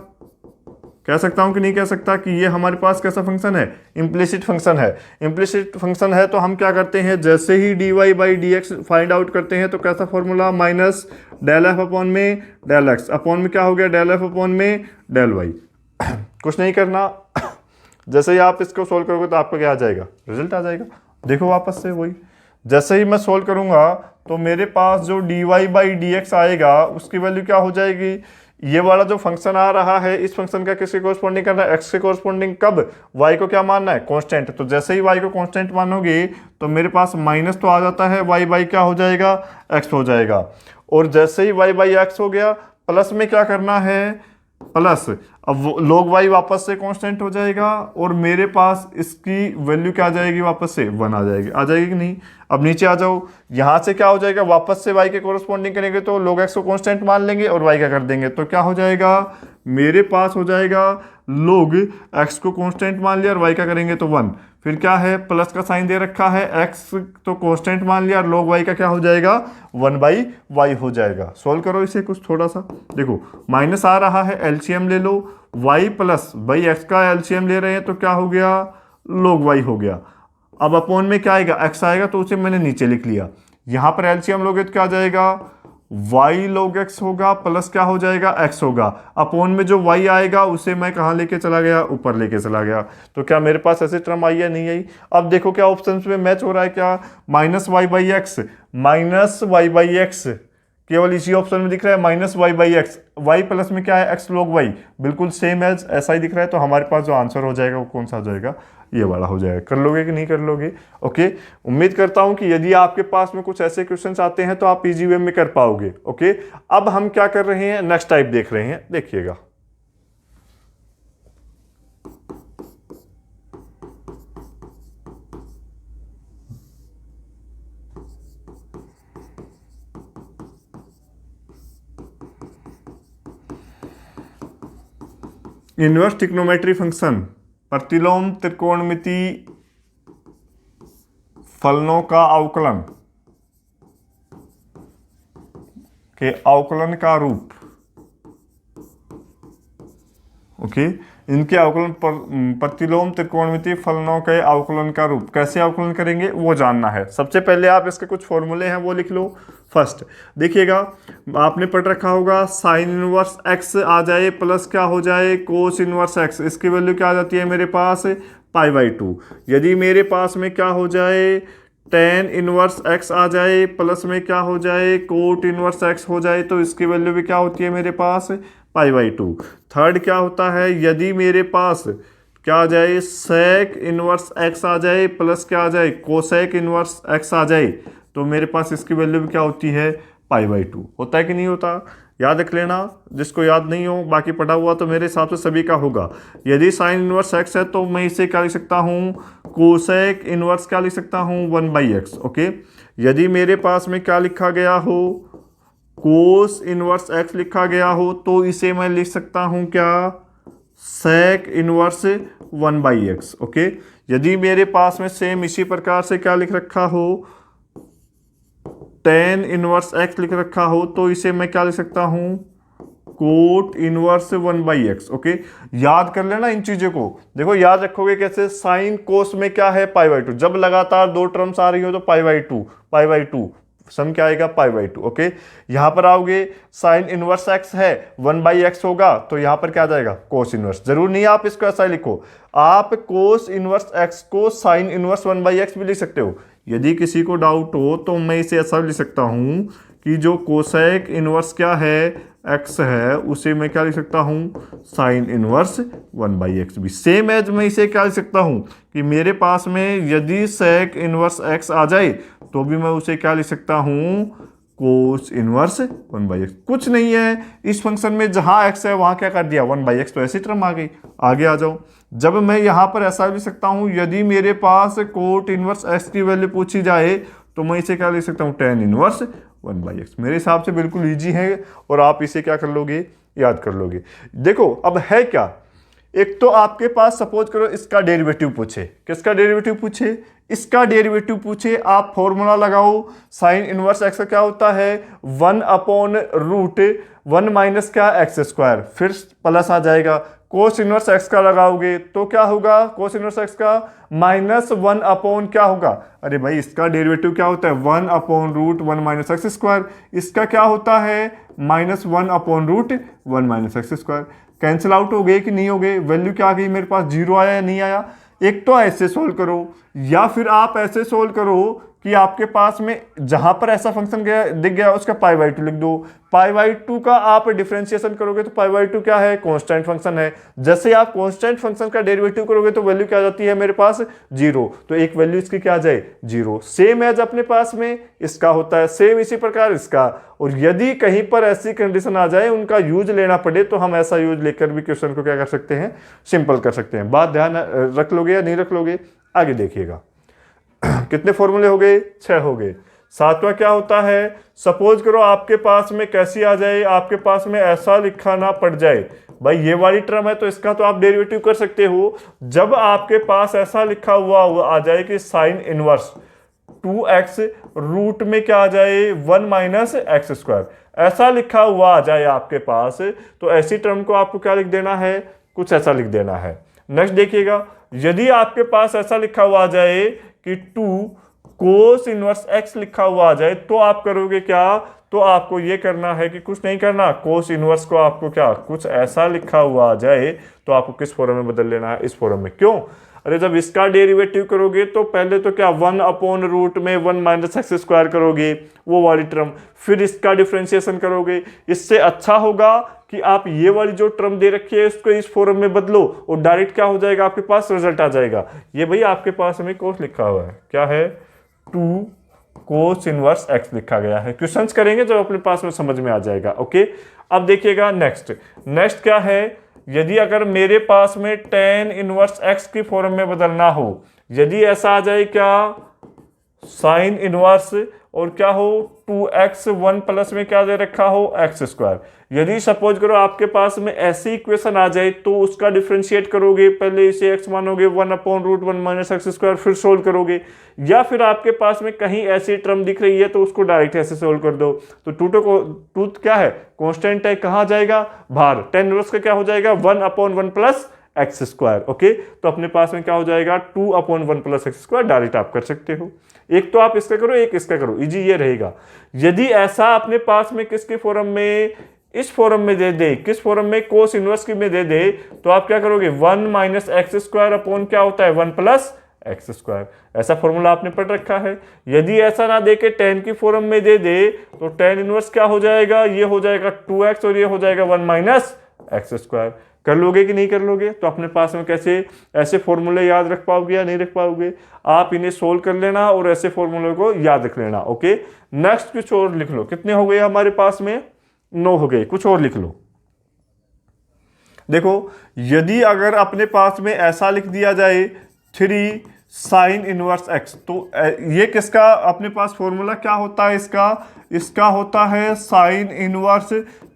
कह सकता हूं कि नहीं कह सकता कि ये हमारे पास कैसा फंक्शन है, इम्प्लिसिट फंक्शन है। इम्प्लिसिट फंक्शन है तो हम क्या करते हैं, जैसे ही d y by d x find out करते हैं तो कैसा formula, minus del f upon में डेल एक्स अपॉन में क्या हो गया, डेल एफ अपॉन में डेल वाई। कुछ नहीं करना, जैसे ही आप इसको सोल्व करोगे तो आपका क्या आ जाएगा, रिजल्ट आ जाएगा। देखो वापस से वही, जैसे ही मैं सोल्व करूंगा तो मेरे पास जो d y by d x आएगा उसकी वैल्यू क्या हो जाएगी, ये वाला जो फंक्शन आ रहा है इस फंक्शन का किसके कोरस्पॉन्डिंग करना है, एक्स के कोरस्पॉन्डिंग, कब, वाई को क्या मानना है, कांस्टेंट। तो जैसे ही वाई को कांस्टेंट मानोगे तो मेरे पास माइनस तो आ जाता है, वाई बाई क्या हो जाएगा, एक्स हो जाएगा, और जैसे ही वाई बाई एक्स हो गया प्लस में क्या करना है, प्लस, अब log y वापस से कांस्टेंट हो जाएगा और मेरे पास इसकी वैल्यू क्या आ जाएगी, वापस से 1 आ जाएगी, आ जाएगी कि नहीं। अब नीचे आ जाओ, यहां से क्या हो जाएगा, वापस से y के कोरस्पॉन्डिंग करेंगे तो log x को कांस्टेंट मान लेंगे और y का कर देंगे, तो क्या हो जाएगा, मेरे पास हो जाएगा log x को कांस्टेंट मान लिया और y का करेंगे तो 1, फिर क्या है, प्लस का साइन दे रखा है, x तो कांस्टेंट मान लिया और log y का क्या हो जाएगा, 1/y हो जाएगा। सोल्व करो इसे कुछ थोड़ा सा, देखो माइनस आ रहा है, एलसीएम ले लो, y प्लस भाई x का एलसीएम ले रहे हैं तो क्या हो गया, log y हो गया। अब अपॉन में क्या आएगा, x आएगा तो उसे मैंने नीचे लिख लिया, यहां पर एलसीएम लोगे तो क्या आ जाएगा, y log x होगा प्लस क्या हो जाएगा, x होगा, अपॉन में जो y आएगा उसे मैं कहाँ लेके चला गया, ऊपर लेके चला गया। तो क्या मेरे पास ऐसी टर्म आई या नहीं आई। अब देखो क्या ऑप्शन में मैच हो रहा है, क्या minus y by x, minus y by x केवल इसी ऑप्शन में दिख रहा है, minus y by x, y plus में क्या है, एक्स log वाई, बिल्कुल सेम एज ऐसा ही दिख रहा है। तो हमारे पास जो आंसर हो जाएगा वो कौन सा हो जाएगा, ये वाला हो जाएगा। कर लोगे कि नहीं कर लोगे, ओके। उम्मीद करता हूं कि यदि आपके पास में कुछ ऐसे क्वेश्चंस आते हैं तो आप इजी वे में कर पाओगे, ओके। अब हम क्या कर रहे हैं, नेक्स्ट टाइप देख रहे हैं, देखिएगा। इनवर्स ट्रिग्नोमेट्री फंक्शन, प्रतिलोम त्रिकोणमिति फलनों का अवकलन के अवकलन का रूप, ओके। इनके अवकलन प्रतिलोम त्रिकोणमिति फलनों के अवकलन का रूप कैसे अवकलन करेंगे वो जानना है। सबसे पहले आप इसके कुछ फॉर्मूले हैं वो लिख लो। फर्स्ट देखिएगा, आपने पढ़ रखा होगा, साइन इनवर्स एक्स आ जाए प्लस क्या हो जाए, कोस इनवर्स एक्स, इसकी वैल्यू क्या आ जाती है मेरे पास, π/2। यदि मेरे पास में क्या हो जाए, टेन इनवर्स एक्स आ जाए प्लस में क्या हो जाए, कोट इनवर्स एक्स हो जाए, तो इसकी वैल्यू भी क्या होती है मेरे पास, π/2। थर्ड क्या होता है, यदि मेरे पास क्या आ जाए, सेक इनवर्स एक्स आ जाए प्लस क्या आ जाए, कोसेक इनवर्स एक्स आ जाए, तो मेरे पास इसकी वैल्यू भी क्या होती है, π/2। होता है कि नहीं होता, याद रख लेना, जिसको याद नहीं हो बाकी पढ़ा हुआ तो मेरे हिसाब से सभी का होगा। यदि साइन इनवर्स एक्स है तो मैं इसे क्या लिख सकता हूँ, कोसेक इनवर्स क्या लिख सकता हूँ, 1/x, ओके। यदि मेरे पास में क्या लिखा गया हो, कोस इनवर्स एक्स लिखा गया हो, तो इसे मैं लिख सकता हूं क्या, सेक इनवर्स 1/x, ओके। यदि मेरे पास में सेम इसी प्रकार से क्या लिख रखा हो, टेन इनवर्स एक्स लिख रखा हो, तो इसे मैं क्या लिख सकता हूं, कोट इनवर्स 1/x, ओके। याद कर लेना इन चीजों को, देखो याद रखोगे कैसे, साइन कोस में क्या है, π/2, जब लगातार दो टर्म्स आ रही हो तो π/2 सम क्या आएगा, π/2, ओके। यहां पर आओगे, साइन इनवर्स एक्स है 1/x होगा, तो यहां पर क्या आ जाएगा, कोस इनवर्स। जरूर नहीं आप इसको ऐसा लिखो, आप कोस इनवर्स एक्स को साइन इनवर्स 1/x भी लिख सकते हो। यदि किसी को डाउट हो तो मैं इसे ऐसा लिख सकता हूं कि जो कोसेक इनवर्स क्या है, एक्स है, उसे मैं क्या लिख सकता हूं, साइन इनवर्स 1/x भी। सेम एज मैं इसे क्या लिख सकता हूं कि मेरे पास में यदि सेक इनवर्स एक्स आ जाए तो भी मैं उसे क्या लिख सकता हूं, कोस इनवर्स 1/x। कुछ नहीं है, इस फंक्शन में जहां x है वहां क्या कर दिया 1/x, तो ऐसी टर्म आ गई। आगे आ जाओ, जब मैं यहां पर ऐसा लिख सकता हूं, यदि मेरे पास कोट इनवर्स x की वैल्यू पूछी जाए तो मैं इसे क्या लिख सकता हूं tan इनवर्स 1/x। मेरे हिसाब से बिल्कुल ईजी है और आप इसे क्या कर लोगे, याद कर लोगे। देखो अब है क्या, एक तो आपके पास सपोज करो इसका डेरिवेटिव पूछे, किसका डेरिवेटिव पूछे, इसका डेरिवेटिव पूछे, आप फॉर्मूला लगाओ, साइन इनवर्स एक्स का क्या होता है 1/√1 माइनस क्या एक्स स्क्वायर, फिर प्लस आ जाएगा। कोस इनवर्स एक्स का लगाओगे तो क्या होगा, कोस इनवर्स एक्स का -1 क्या होगा, अरे भाई इसका डेरिवेटिव क्या होता है 1/√1 माइनस एक्स स्क्वायर, इसका क्या होता है -1/√1 minus x square. Cancel out हो गए कि नहीं हो गए, वैल्यू क्या आ गई मेरे पास, 0 आया या नहीं आया। एक तो ऐसे सोल्व करो या फिर आप ऐसे सोल्व करो कि आपके पास में जहां पर ऐसा फंक्शन दिख गया उसका π/2 लिख दो। π/2 का आप डिफरेंशिएशन करोगे तो π/2 क्या है, कांस्टेंट फंक्शन है। जैसे आप कांस्टेंट फंक्शन का डेरिवेटिव करोगे तो वैल्यू क्या आ जाती है मेरे पास 0, तो एक वैल्यू इसकी क्या आ जाए 0। सेम एज अपने पास में इसका होता है, सेम इसी प्रकार इसका। और यदि कहीं पर ऐसी कंडीशन आ जाए उनका यूज लेना पड़े तो हम ऐसा यूज लेकर भी क्वेश्चन को क्या कर सकते हैं, सिंपल कर सकते हैं। बात ध्यान रख लोगे या नहीं रख लोगे, आगे देखिएगा। कितने फॉर्मूले हो गए, 6 हो गए। सातवां क्या होता है, सपोज करो आपके पास में कैसी आ जाए, आपके पास में ऐसा लिखा ना पड़ जाए, भाई ये वाली टर्म है तो इसका तो आप डेरिवेटिव कर सकते हो। जब आपके पास ऐसा लिखा हुआ आ जाए कि साइन इनवर्स 2x रूट में क्या आ जाए 1 माइनस एक्स स्क्वायर, ऐसा लिखा हुआ आ जाए आपके पास, तो ऐसी टर्म को आपको क्या लिख देना है, कुछ ऐसा लिख देना है। नेक्स्ट देखिएगा, यदि आपके पास ऐसा लिखा हुआ आ जाए कि 2 कोस इनवर्स x लिखा हुआ आ जाए तो आप करोगे क्या, तो आपको ये करना है कि कुछ नहीं करना, कोस इनवर्स को आपको क्या कुछ ऐसा लिखा हुआ आ जाए तो आपको किस फॉर्म में बदल लेना है, इस फॉर्म में। क्यों, अरे जब इसका डेरिवेटिव करोगे तो पहले तो क्या 1/√1 माइनस एक्स स्क्वायर करोगे वो वाली टर्म, फिर इसका डिफरेंशिएशन करोगे। इससे अच्छा होगा कि आप ये वाली जो टर्म दे रखी है इसको इस फॉर्म में बदलो और डायरेक्ट क्या हो जाएगा, आपके पास रिजल्ट आ जाएगा। ये भाई आपके पास में कोस लिखा हुआ है, क्या है 2 कोस इनवर्स x लिखा गया है। क्वेश्चंस करेंगे जब अपने पास में समझ में आ जाएगा। ओके, अब देखिएगा नेक्स्ट क्या है, यदि अगर मेरे पास में tan इनवर्स x की फॉर्म में बदलना हो, यदि ऐसा आ जाए क्या साइन इनवर्स और क्या हो 2x 1 प्लस में क्या दे रखा हो एक्स स्क्वायर, यदि सपोज करो आपके पास में ऐसी इक्वेशन आ जाए तो उसका डिफरेंशिएट करोगे, पहले इसे x मानोगे 1/√1 माइनस एक्स स्क्वायर, फिर सोल्व करोगे। या फिर आपके पास में कहीं ऐसी टर्म दिख रही है तो उसको डायरेक्ट ऐसे सोल्व कर दो, तो टू क्या है कांस्टेंट है, कहाँ जाएगा बाहर, tan इनवर्स का क्या हो जाएगा 1/1 प्लस एक्स स्क्वायर। ओके, तो अपने पास में क्या हो जाएगा 2/1 प्लस एक्स स्क्वायर, डायरेक्ट आप कर सकते हो। एक तो आप इसका करो, एक इसका करो, इजी ये रहेगा। यदि ऐसा अपने पास में किसके फॉर्म में, इस फॉर्म में दे दे, किस फॉर्म में कोस इनवर्स की में दे दे, तो आप क्या करोगे 1 माइनस एक्स स्क्वायर अपॉन क्या होता है 1 प्लस एक्स स्क्वायर, ऐसा फॉर्मूला आपने पढ़ रखा है। यदि ऐसा ना दे के tan की फॉर्म में दे दे तो tan इनवर्स क्या हो जाएगा, ये हो जाएगा 2x और ये हो जाएगा 1 माइनस एक्स स्क्वायर। कर लोगे कि नहीं कर लोगे, तो अपने पास में कैसे ऐसे फॉर्मूले याद रख पाओगे या नहीं रख पाओगे, आप इन्हें सोल्व कर लेना और ऐसे फॉर्मूले को याद रख लेना। ओके, नेक्स्ट कुछ और लिख लो, कितने हो गए हमारे पास में 9 हो गए, कुछ और लिख लो। देखो यदि अगर अपने पास में ऐसा लिख दिया जाए 3 साइन इनवर्स x, तो ये किसका अपने पास फॉर्मूला क्या होता है, इसका होता है sine inverse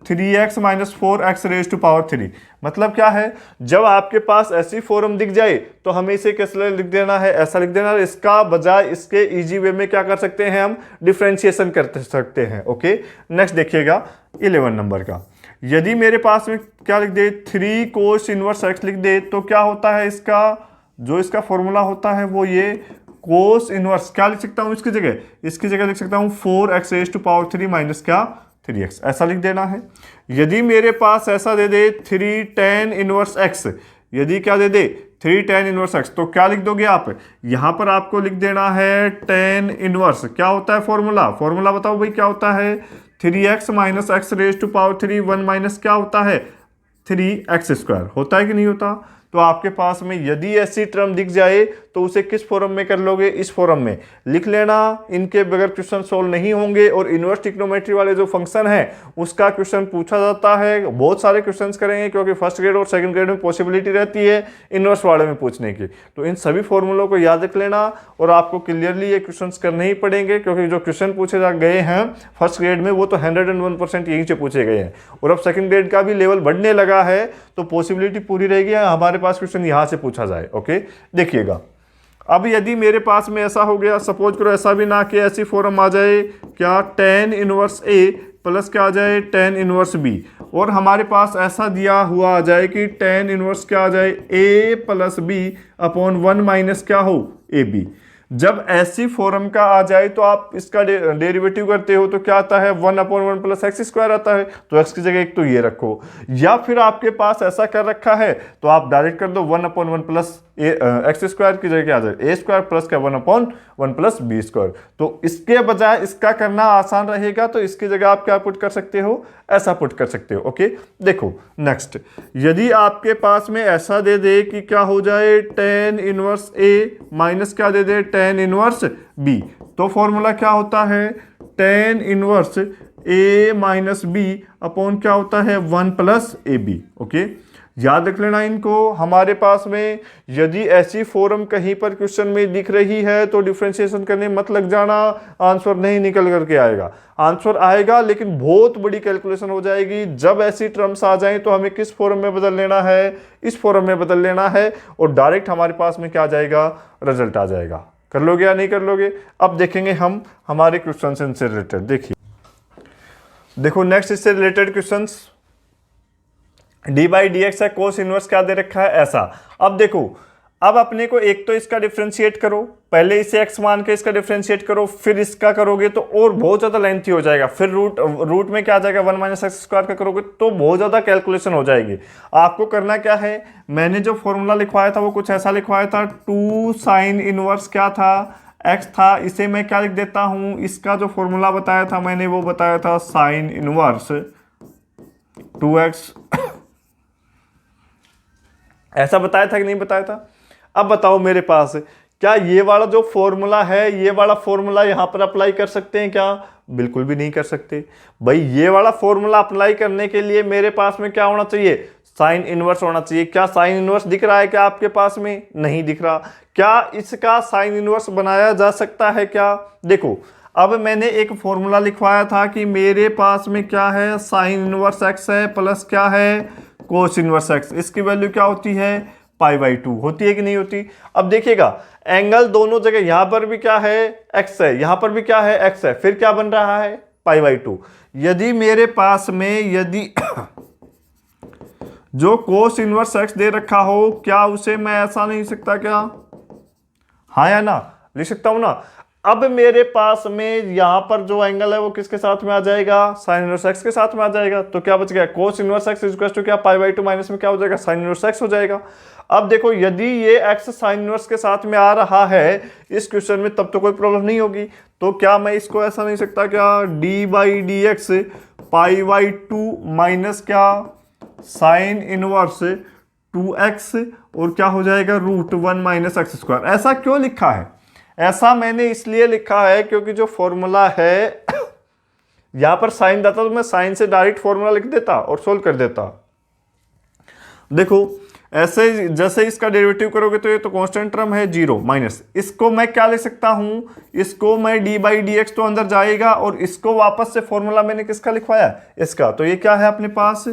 3x minus 4x raise to power 3। मतलब क्या है, जब आपके पास ऐसी फॉर्म दिख जाए तो हमें इसे कैसे लिख देना है, ऐसा लिख देना है। इसका बजाय इसके इजी वे में क्या कर सकते हैं, हम डिफरेंशिएशन कर सकते हैं। ओके, नेक्स्ट देखिएगा 11 नंबर का, यदि मेरे पास में क्या लिख दे 3 कोस इनवर्स x लिख दे तो क्या होता है, इसका जो इसका फॉर्मूला होता है वो ये कोस इनवर्स क्या लिख सकता हूं, इसकी जगह लिख सकता हूं 4x raise to power 3 minus क्या 3x, ऐसा लिख देना है। यदि मेरे पास ऐसा दे दे 3 tan इनवर्स x, यदि क्या दे दे 3 tan इनवर्स x, तो क्या लिख दोगे आप, यहां पर आपको लिख देना है tan इनवर्स क्या होता है फॉर्मूला बताओ भाई क्या होता है 3x minus x raise to power 3 1 minus क्या होता है 3x स्क्वायर, होता है कि नहीं होता। तो आपके पास में यदि ऐसी टर्म दिख जाए तो उसे किस फॉर्म में कर लोगे, इस फॉर्म में लिख लेना। इनके बगैर क्वेश्चन सोल्व नहीं होंगे। और इनवर्स ट्रिग्नोमेट्री वाले जो फंक्शन है उसका क्वेश्चन पूछा जाता है, बहुत सारे क्वेश्चंस करेंगे क्योंकि फर्स्ट ग्रेड और सेकंड ग्रेड में पॉसिबिलिटी रहती है इनवर्स वाले में पूछने की। तो इन सभी फॉर्मूलों को याद रख लेना और आपको क्लियरली ये क्वेश्चंस करने ही पड़ेंगे, क्योंकि जो क्वेश्चन पूछे गए हैं फर्स्ट ग्रेड में वो तो 101% यहीं से पूछे गए हैं। और अब सेकंड ग्रेड का भी लेवल बढ़ने लगा है तो पॉसिबिलिटी पूरी रहेगी हमारे पास क्वेश्चन यहाँ से पूछा जाए। ओके, देखिएगा अब यदि मेरे पास में ऐसा हो गया, सपोज करो ऐसा भी ना कि ऐसी फॉर्म आ जाए क्या, tan इनवर्स a प्लस क्या आ जाए tan इनवर्स b, और हमारे पास ऐसा दिया हुआ आ जाए कि tan इनवर्स क्या आ जाए a plus b upon 1 minus क्या हो ab। जब ऐसी फॉर्म का आ जाए तो आप इसका डेरिवेटिव करते हो तो क्या आता है 1/1 प्लस एक्स स्क्वायर आता है, तो एक्स की जगह एक तो ये रखो, या फिर आपके पास ऐसा कर रखा है तो आप डायरेक्ट कर दो 1/1 प्लस एक्स स्क्वायर की जगह क्या आ जाए ए स्क्वायर प्लस क्या 1/1 प्लस बी स्क्वायर। तो इसके बजाय इसका करना आसान रहेगा तो इसकी जगह आप क्या पुट कर सकते हो, ऐसा पुट कर सकते हो। ओके, देखो नेक्स्ट, यदि आपके पास में ऐसा दे दे कि क्या हो जाए tan इनवर्स a माइनस क्या दे दे tan इनवर्स b, तो फॉर्मूला क्या होता है tan inverse a minus b upon क्या होता है 1 प्लस ab। ओके, याद रख लेना इनको। हमारे पास में यदि ऐसी फॉर्म कहीं पर क्वेश्चन में दिख रही है तो डिफरेंशिएशन करने मत लग जाना, आंसर नहीं निकल करके आएगा। आंसर आएगा लेकिन बहुत बड़ी कैलकुलेशन हो जाएगी। जब ऐसी टर्म्स आ जाएं तो हमें किस फॉर्म में बदल लेना है, इस फॉर्म में बदल लेना है और डायरेक्ट हमारे पास में क्या आ जाएगा, रिजल्ट आ जाएगा। कर लोगे या नहीं कर लोगे? अब देखेंगे हम हमारे क्वेश्चन से रिलेटेड। देखिए, देखो नेक्स्ट इससे related question D by d x है, कोस इनवर्स क्या दे रखा है ऐसा। अब देखो, अब अपने को एक तो इसका डिफरेंशिएट करो, पहले इसे x मान के इसका डिफरेंशिएट करो, फिर इसका करोगे तो और बहुत ज़्यादा लेंथी हो जाएगा। फिर रूट में क्या आ जाएगा 1 माइनस एक्स स्क्वायर का करोगे तो बहुत ज़्यादा कैलकुलेशन हो जाएगी। आपको करना क्या है, मैंने जो फॉर्मूला लिखवाया था वो कुछ ऐसा लिखवाया था, 2 साइन इनवर्स क्या था x था, इसे मैं क्या लिख देता हूँ, इसका जो फॉर्मूला बताया था मैंने वो बताया था साइन इनवर्स 2x ऐसा बताया था कि नहीं बताया था? अब बताओ मेरे पास क्या ये वाला जो फॉर्मूला है ये वाला फॉर्मूला यहां पर अप्लाई कर सकते हैं क्या? बिल्कुल भी नहीं कर सकते भाई। ये वाला फॉर्मूला अप्लाई करने के लिए मेरे पास में क्या होना चाहिए, साइन इनवर्स होना चाहिए। क्या साइन इनवर्स दिख रहा है क्या आपके पास में? नहीं दिख रहा। क्या इसका साइन इनवर्स बनाया जा सकता है क्या? देखो, अब मैंने एक फॉर्मूला लिखवाया था कि मेरे पास में क्या है, साइन इनवर्स एक्स है प्लस क्या है कोस इनवर्स एक्स। इसकी वैल्यू क्या होती है, π/2 होती है कि नहीं होती? अब देखिएगा, एंगल दोनों जगह, यहां पर भी क्या है x है, यहां पर भी क्या है x है, फिर क्या बन रहा है π/2। यदि मेरे पास में यदि जो कोस इनवर्स एक्स दे रखा हो, क्या उसे मैं ऐसा नहीं सकता क्या? हाँ या ना, लिख सकता हूं ना। अब मेरे पास में यहां पर जो एंगल है वो किसके साथ में आ जाएगा, साइन इनवर्स एक्स के साथ में आ जाएगा। तो क्या बच गया, cos inverse x is equal to क्या π/2 माइनस में क्या हो जाएगा, साइन इनवर्स एक्स हो जाएगा। अब देखो, यदि ये एक्स साइन इनवर्स के साथ में आ रहा है इस क्वेश्चन में तब तो कोई प्रॉब्लम नहीं होगी। तो क्या मैं इसको ऐसा नहीं सकता क्या, d by d x π/2 minus क्या साइन इनवर्स 2x और क्या हो जाएगा √1 माइनस एक्स स्क्वायर। ऐसा क्यों लिखा है? ऐसा मैंने इसलिए लिखा है क्योंकि जो फॉर्मूला है यहां पर साइन था तो मैं साइन से डायरेक्ट फॉर्मूला लिख देता और सोल्व कर देता। देखो, ऐसे जैसे इसका डेरिवेटिव करोगे तो ये तो कांस्टेंट टर्म है 0 माइनस, इसको मैं क्या लिख सकता हूं, इसको मैं डी बाई डी एक्स तो अंदर जाएगा और इसको वापस से फॉर्मूला मैंने किसका लिखवाया, इसका। तो ये क्या है अपने पास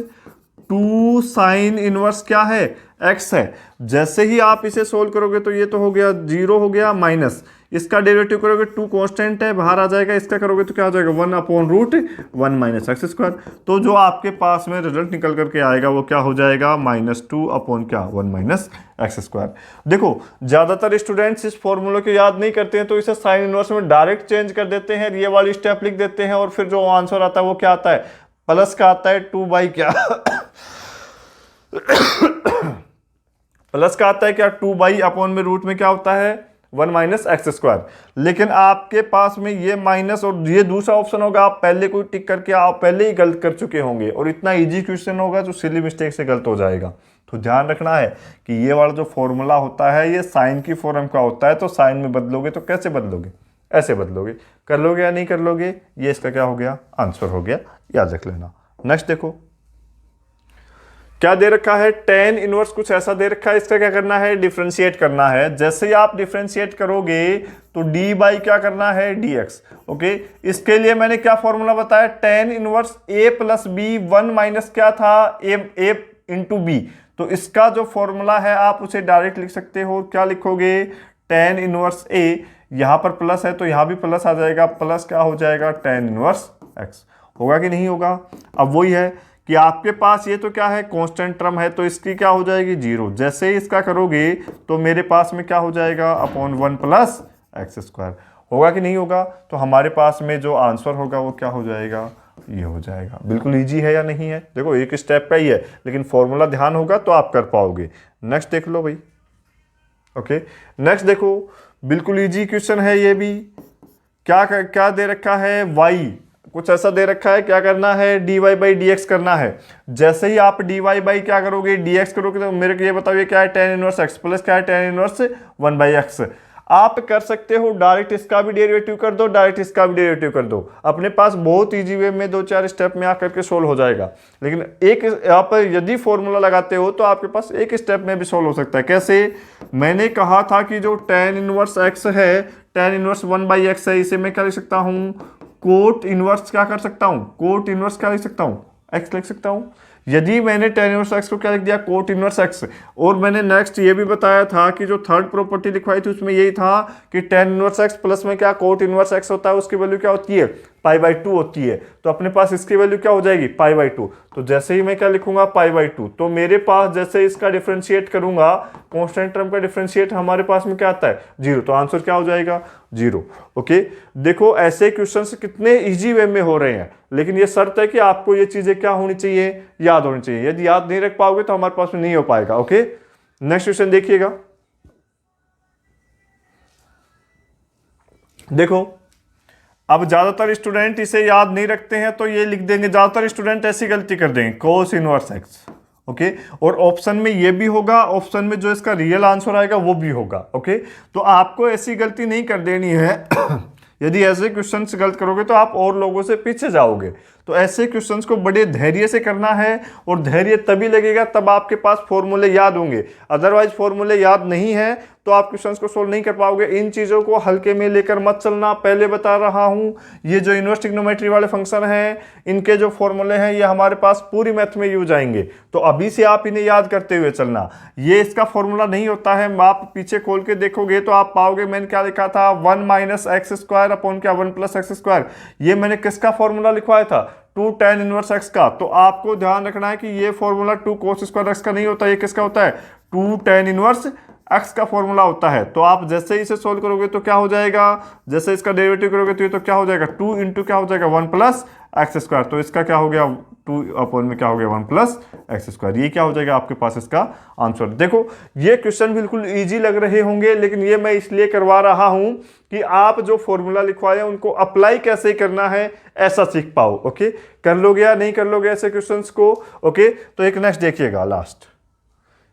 2 साइन इनवर्स क्या है x है। जैसे ही आप इसे सोल्व करोगे तो ये तो हो गया 0 हो गया माइनस, इसका डेरिवेटिव करोगे 2 कांस्टेंट है बाहर आ जाएगा, इसका करोगे तो क्या हो जाएगा 1/√1 माइनस एक्स स्क्वायर। तो जो आपके पास में रिजल्ट निकल करके आएगा वो क्या हो जाएगा -2/1 माइनस एक्स स्क्वायर। देखो, ज्यादातर स्टूडेंट्स इस फॉर्मूले को याद नहीं करते हैं तो इसे साइन इनवर्स में डायरेक्ट चेंज कर देते हैं, ये वाली स्टेप लिख देते हैं और फिर जो आंसर आता है वो क्या आता है, प्लस का आता है 2 बाई क्या प्लस का आता है क्या 2 बाई अपॉन में रूट में क्या होता है 1 माइनस एक्स स्क्वायर। लेकिन आपके पास में ये माइनस और ये दूसरा ऑप्शन होगा, आप पहले कोई टिक करके आप पहले ही गलत कर चुके होंगे और इतना इजी क्वेश्चन होगा जो सिली मिस्टेक से गलत हो जाएगा। तो ध्यान रखना है कि ये वाला जो फॉर्मूला होता है ये साइन की फॉर्म का होता है, तो साइन में बदलोगे तो कैसे बदलोगे, ऐसे बदलोगे। कर लोगे या नहीं कर लोगे, ये इसका क्या हो गया, आंसर हो गया, याद रख लेना। नेक्स्ट देखो क्या दे रखा है, tan इनवर्स कुछ ऐसा दे रखा है, इसका क्या करना है, डिफरेंशिएट करना है। जैसे ही आप डिफरेंशिएट करोगे तो d बाई क्या करना है, dx। ओके, इसके लिए मैंने क्या फॉर्मूला बताया, tan inverse a plus b, 1 minus क्या था, a इंटू बी। तो इसका जो फॉर्मूला है आप उसे डायरेक्ट लिख सकते हो, क्या लिखोगे, tan इनवर्स a, यहां पर प्लस है तो यहां भी प्लस आ जाएगा, प्लस क्या हो जाएगा, tan इनवर्स x। होगा कि नहीं होगा। अब वही है कि आपके पास ये तो क्या है, कांस्टेंट टर्म है, तो इसकी क्या हो जाएगी, 0। जैसे ही इसका करोगे तो मेरे पास में क्या हो जाएगा, अपॉन 1 प्लस एक्स स्क्वायर। होगा कि नहीं होगा। तो हमारे पास में जो आंसर होगा वो क्या हो जाएगा, ये हो जाएगा। बिल्कुल इजी है या नहीं है, देखो एक स्टेप का ही है, लेकिन फॉर्मूला ध्यान होगा तो आप कर पाओगे। नेक्स्ट देख लो भाई। ओके, नेक्स्ट देखो, बिल्कुल इजी क्वेश्चन है ये भी। क्या दे रखा है, y कुछ ऐसा दे रखा है, क्या करना है, dy बाई डी एक्स करना है। जैसे ही आप dy बाई क्या करोगे, dx करोगे, तो मेरे को ये बताओ ये क्या है, tan इनवर्स x प्लस क्या है, tan इनवर्स 1 बाई एक्स। आप कर सकते हो डायरेक्ट इसका भी डेरिवेटिव कर दो, डायरेक्ट इसका भी डेरिवेटिव कर दो, अपने पास बहुत इजी वे में 2-4 स्टेप में आकर के सोल्व हो जाएगा। लेकिन एक आप यदि फॉर्मूला लगाते हो तो आपके पास एक स्टेप में भी सोल्व हो सकता है। कैसे, मैंने कहा था कि जो tan इनवर्स x है, tan इनवर्स 1 बाई एक्स है, इसे मैं क्या लिख सकता हूँ, कोट इनवर्स क्या कर सकता हूँ, कोट इनवर्स क्या लिख सकता हूँ, x लिख सकता हूँ। यदि मैंने tan इनवर्स x को क्या लिख दिया, कोट इनवर्स x। और मैंने नेक्स्ट ये भी बताया था कि जो थर्ड प्रॉपर्टी लिखवाई थी उसमें यही था कि tan इनवर्स x प्लस में क्या कोट इनवर्स x होता है, उसकी वैल्यू क्या होती है, पाई बाई 2 होती है। तो अपने पास इसकी वैल्यू क्या हो जाएगी, पाई बाई 2। तो जैसे ही मैं क्या लिखूंगा, पाई बाई 2, तो मेरे पास जैसे इसका डिफरेंशिएट करूंगा, कांस्टेंट टर्म का डिफरेंशिएट हमारे पास में क्या आता है, 0। तो आंसर क्या हो जाएगा, 0। ओके, देखो ऐसे क्वेश्चंस कितने इजी वे में हो रहे हैं, लेकिन ये शर्त है कि आपको ये चीजें क्या होनी चाहिए, याद होनी चाहिए। यदि याद नहीं रख पाओगे तो हमारे पास में नहीं हो पाएगा। ओके, नेक्स्ट क्वेश्चन देखिएगा। देखो अब ज्यादातर स्टूडेंट इसे याद नहीं रखते हैं तो ये लिख देंगे, ज्यादातर स्टूडेंट ऐसी गलती कर देंगे, कोस इनवर्स एक्स। ओके, और ऑप्शन में ये भी होगा, ऑप्शन में जो इसका रियल आंसर आएगा वो भी होगा। ओके, तो आपको ऐसी गलती नहीं कर देनी है। यदि ऐसे क्वेश्चंस गलत करोगे तो आप और लोगों से पीछे जाओगे। तो ऐसे क्वेश्चंस को बड़े धैर्य से करना है, और धैर्य तभी लगेगा तब आपके पास फॉर्मूले याद होंगे। अदरवाइज फॉर्मूले याद नहीं है तो आप क्वेश्चंस को सोल्व नहीं कर पाओगे। इन चीज़ों को हल्के में लेकर मत चलना, पहले बता रहा हूं। ये जो इनवर्स ट्रिग्नोमेट्री वाले फंक्शन हैं, इनके जो फॉर्मूले हैं ये हमारे पास पूरी मैथ में यूज आएंगे। तो अभी से आप इन्हें याद करते हुए चलना। ये इसका फॉर्मूला नहीं होता है, आप पीछे खोल के देखोगे तो आप पाओगे मैंने क्या लिखा था, 1 माइनस एक्स स्क्वायर अपॉन क्या 1 प्लस एक्स स्क्वायर। ये मैंने किसका फॉर्मूला लिखवाया था, 2 tan इनवर्स x का। तो आपको ध्यान रखना है कि ये फॉर्मूला 2 cos स्क्वायर x का नहीं होता, ये किसका होता है, 2 tan इनवर्स x का फॉर्मूला होता है। तो आप जैसे ही इसे सोल्व करोगे तो क्या हो जाएगा, जैसे इसका डेरिवेटिव करोगे तो ये तो क्या हो जाएगा, 2 इंटू क्या हो जाएगा, 1 प्लस एक्स स्क्वायर। तो इसका क्या हो गया, 2 अपॉन में क्या हो गया, 1 प्लस एक्स स्क्वायर। ये क्या हो जाएगा आपके पास इसका आंसर। देखो ये क्वेश्चन बिल्कुल इजी लग रहे होंगे, लेकिन ये मैं इसलिए करवा रहा हूं कि आप जो फॉर्मूला लिखवाए उनको अप्लाई कैसे करना है ऐसा सीख पाओ। ओके, कर लोगे या नहीं कर लोगे ऐसे क्वेश्चंस को। ओके, तो एक नेक्स्ट देखिएगा लास्ट,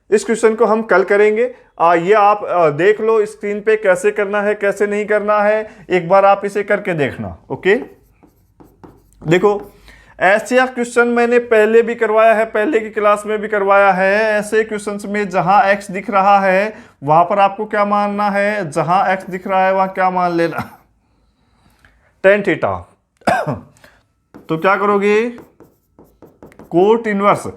इस क्वेश्चन को हम कल करेंगे। ये आप देख लो स्क्रीन पे कैसे करना है कैसे नहीं करना है, एक बार आप इसे करके देखना। ओके, देखो ऐसे क्वेश्चन मैंने पहले भी करवाया है, पहले की क्लास में भी करवाया है। ऐसे क्वेश्चंस में जहां x दिख रहा है वहां पर आपको क्या मानना है, जहां x दिख रहा है वहां क्या मान लेना, tan थीटा। तो क्या करोगे, कोट इनवर्स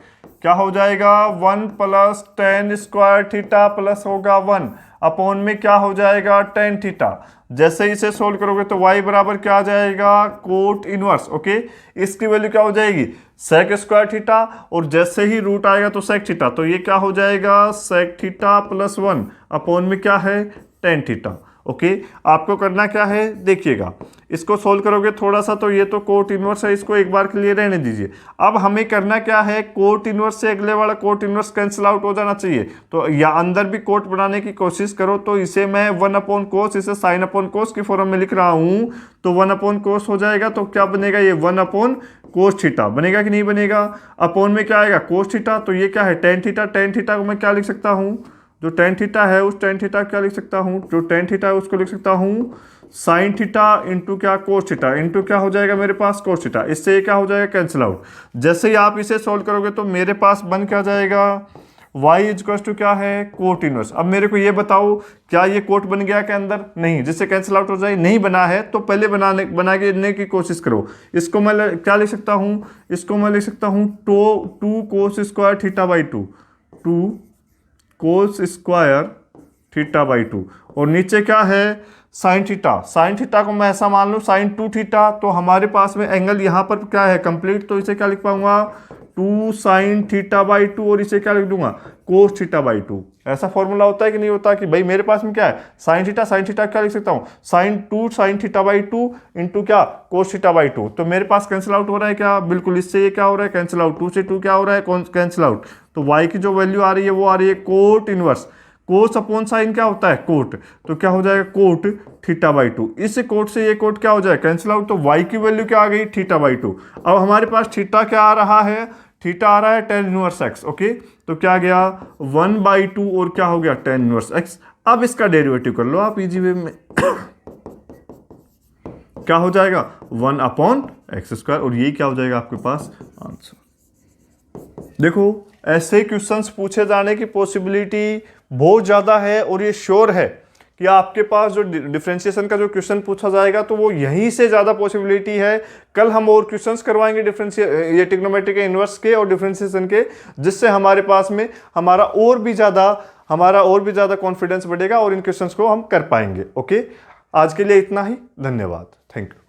क्या हो जाएगा, 1 plus tan square theta plus होगा 1 अपॉन में क्या हो जाएगा, tan थीटा। जैसे इसे सोल्व करोगे तो y बराबर क्या आ जाएगा, कोट इनवर्स। ओके, इसकी वैल्यू क्या हो जाएगी, sec स्क्वायर थीटा, और जैसे ही रूट आएगा तो sec थीटा। तो ये क्या हो जाएगा, sec थीटा प्लस 1 अपॉन में क्या है, tan थीटा। ओके, आपको करना क्या है देखिएगा, इसको सोल्व करोगे थोड़ा सा तो ये तो कोट इनवर्स है, इसको एक बार के लिए रहने दीजिए। अब हमें करना क्या है, कोट इनवर्स से अगले वाला कोट इनवर्स कैंसिल आउट हो जाना चाहिए। तो या अंदर भी कोट बनाने की कोशिश करो, तो इसे मैं 1/cos, इसे sin/cos की फॉर्म में लिख रहा हूं, तो 1/cos हो जाएगा। तो क्या बनेगा, ये 1/cos थीटा बनेगा कि नहीं बनेगा। अपॉन में क्या आएगा, cos थीटा, तो ये क्या है tan थीटा। tan थीटा को मैं क्या लिख सकता हूं, जो tan थीटा है उस tan थीटा क्या लिख सकता हूं, जो tan थीटा है उसको लिख सकता हूं साइन थीटा इंटू क्या, कोस थीटा इंटू क्या हो जाएगा मेरे पास, कोस थीटा। इससे ये क्या हो जाएगा, कैंसिल आउट। जैसे ही आप इसे सोल्व करोगे तो मेरे पास बन क्या जाएगा, y इक्वल्स टू क्या है, कोट इनवर्स। अब मेरे को ये बताओ क्या ये कोट बन गया के अंदर, नहीं, जिससे कैंसिल आउट हो जाए, नहीं बना है तो पहले बनाने की कोशिश करो। इसको मैं क्या लिख सकता हूँ, इसको मैं लिख सकता हूँ 2 cos square theta by 2, 2 cos square theta by 2, और नीचे क्या है साइन थीटा। साइन थीटा को मैं ऐसा मान लूँ साइन 2 थीटा, तो हमारे पास में एंगल यहाँ पर क्या है, कंप्लीट, तो इसे क्या लिख पाऊंगा 2 साइन थीटा बाई 2, और इसे क्या लिख दूंगा, कोस थीटा बाई 2। ऐसा फॉर्मूला होता है कि नहीं होता, कि भाई मेरे पास में क्या है साइन थीटा क्या लिख सकता हूँ, sine 2 sine theta by 2 into क्या, कोस थीटा बाई 2। तो मेरे पास कैंसिल आउट हो रहा है क्या, बिल्कुल, इससे ये क्या हो रहा है, कैंसिल आउट, 2 से 2 क्या हो रहा है, कैंसिल आउट। तो y की जो वैल्यू आ रही है वो आ रही है कोट इनवर्स, कोस अपॉन साइन क्या होता है, कोट, तो क्या हो जाएगा कोट थीटा बाई 2। इस कोट से ये कोट क्या हो जाएगा, कैंसिल आउट। तो y की वैल्यू क्या आ गई, थीटा बाई 2। अब हमारे पास थीटा क्या आ रहा है, थीटा आ रहा है tan इनवर्स x, ओके। तो क्या गया 1/2 और क्या हो गया tan इनवर्स x। अब इसका डेरिवेटिव कर लो आप इजी वे में क्या हो जाएगा 1/x², और यही क्या हो जाएगा आपके पास आंसर। देखो ऐसे क्वेश्चंस पूछे जाने की पॉसिबिलिटी बहुत ज़्यादा है, और ये श्योर है कि आपके पास जो डिफरेंशिएशन का जो क्वेश्चन पूछा जाएगा तो वो यहीं से ज़्यादा पॉसिबिलिटी है। कल हम और क्वेश्चंस करवाएंगे ये ट्रिग्नोमेट्री के इन्वर्स के और डिफरेंशिएशन के, जिससे हमारे पास में हमारा और भी ज़्यादा कॉन्फिडेंस बढ़ेगा और इन क्वेश्चंस को हम कर पाएंगे। ओके, आज के लिए इतना ही, धन्यवाद, थैंक यू।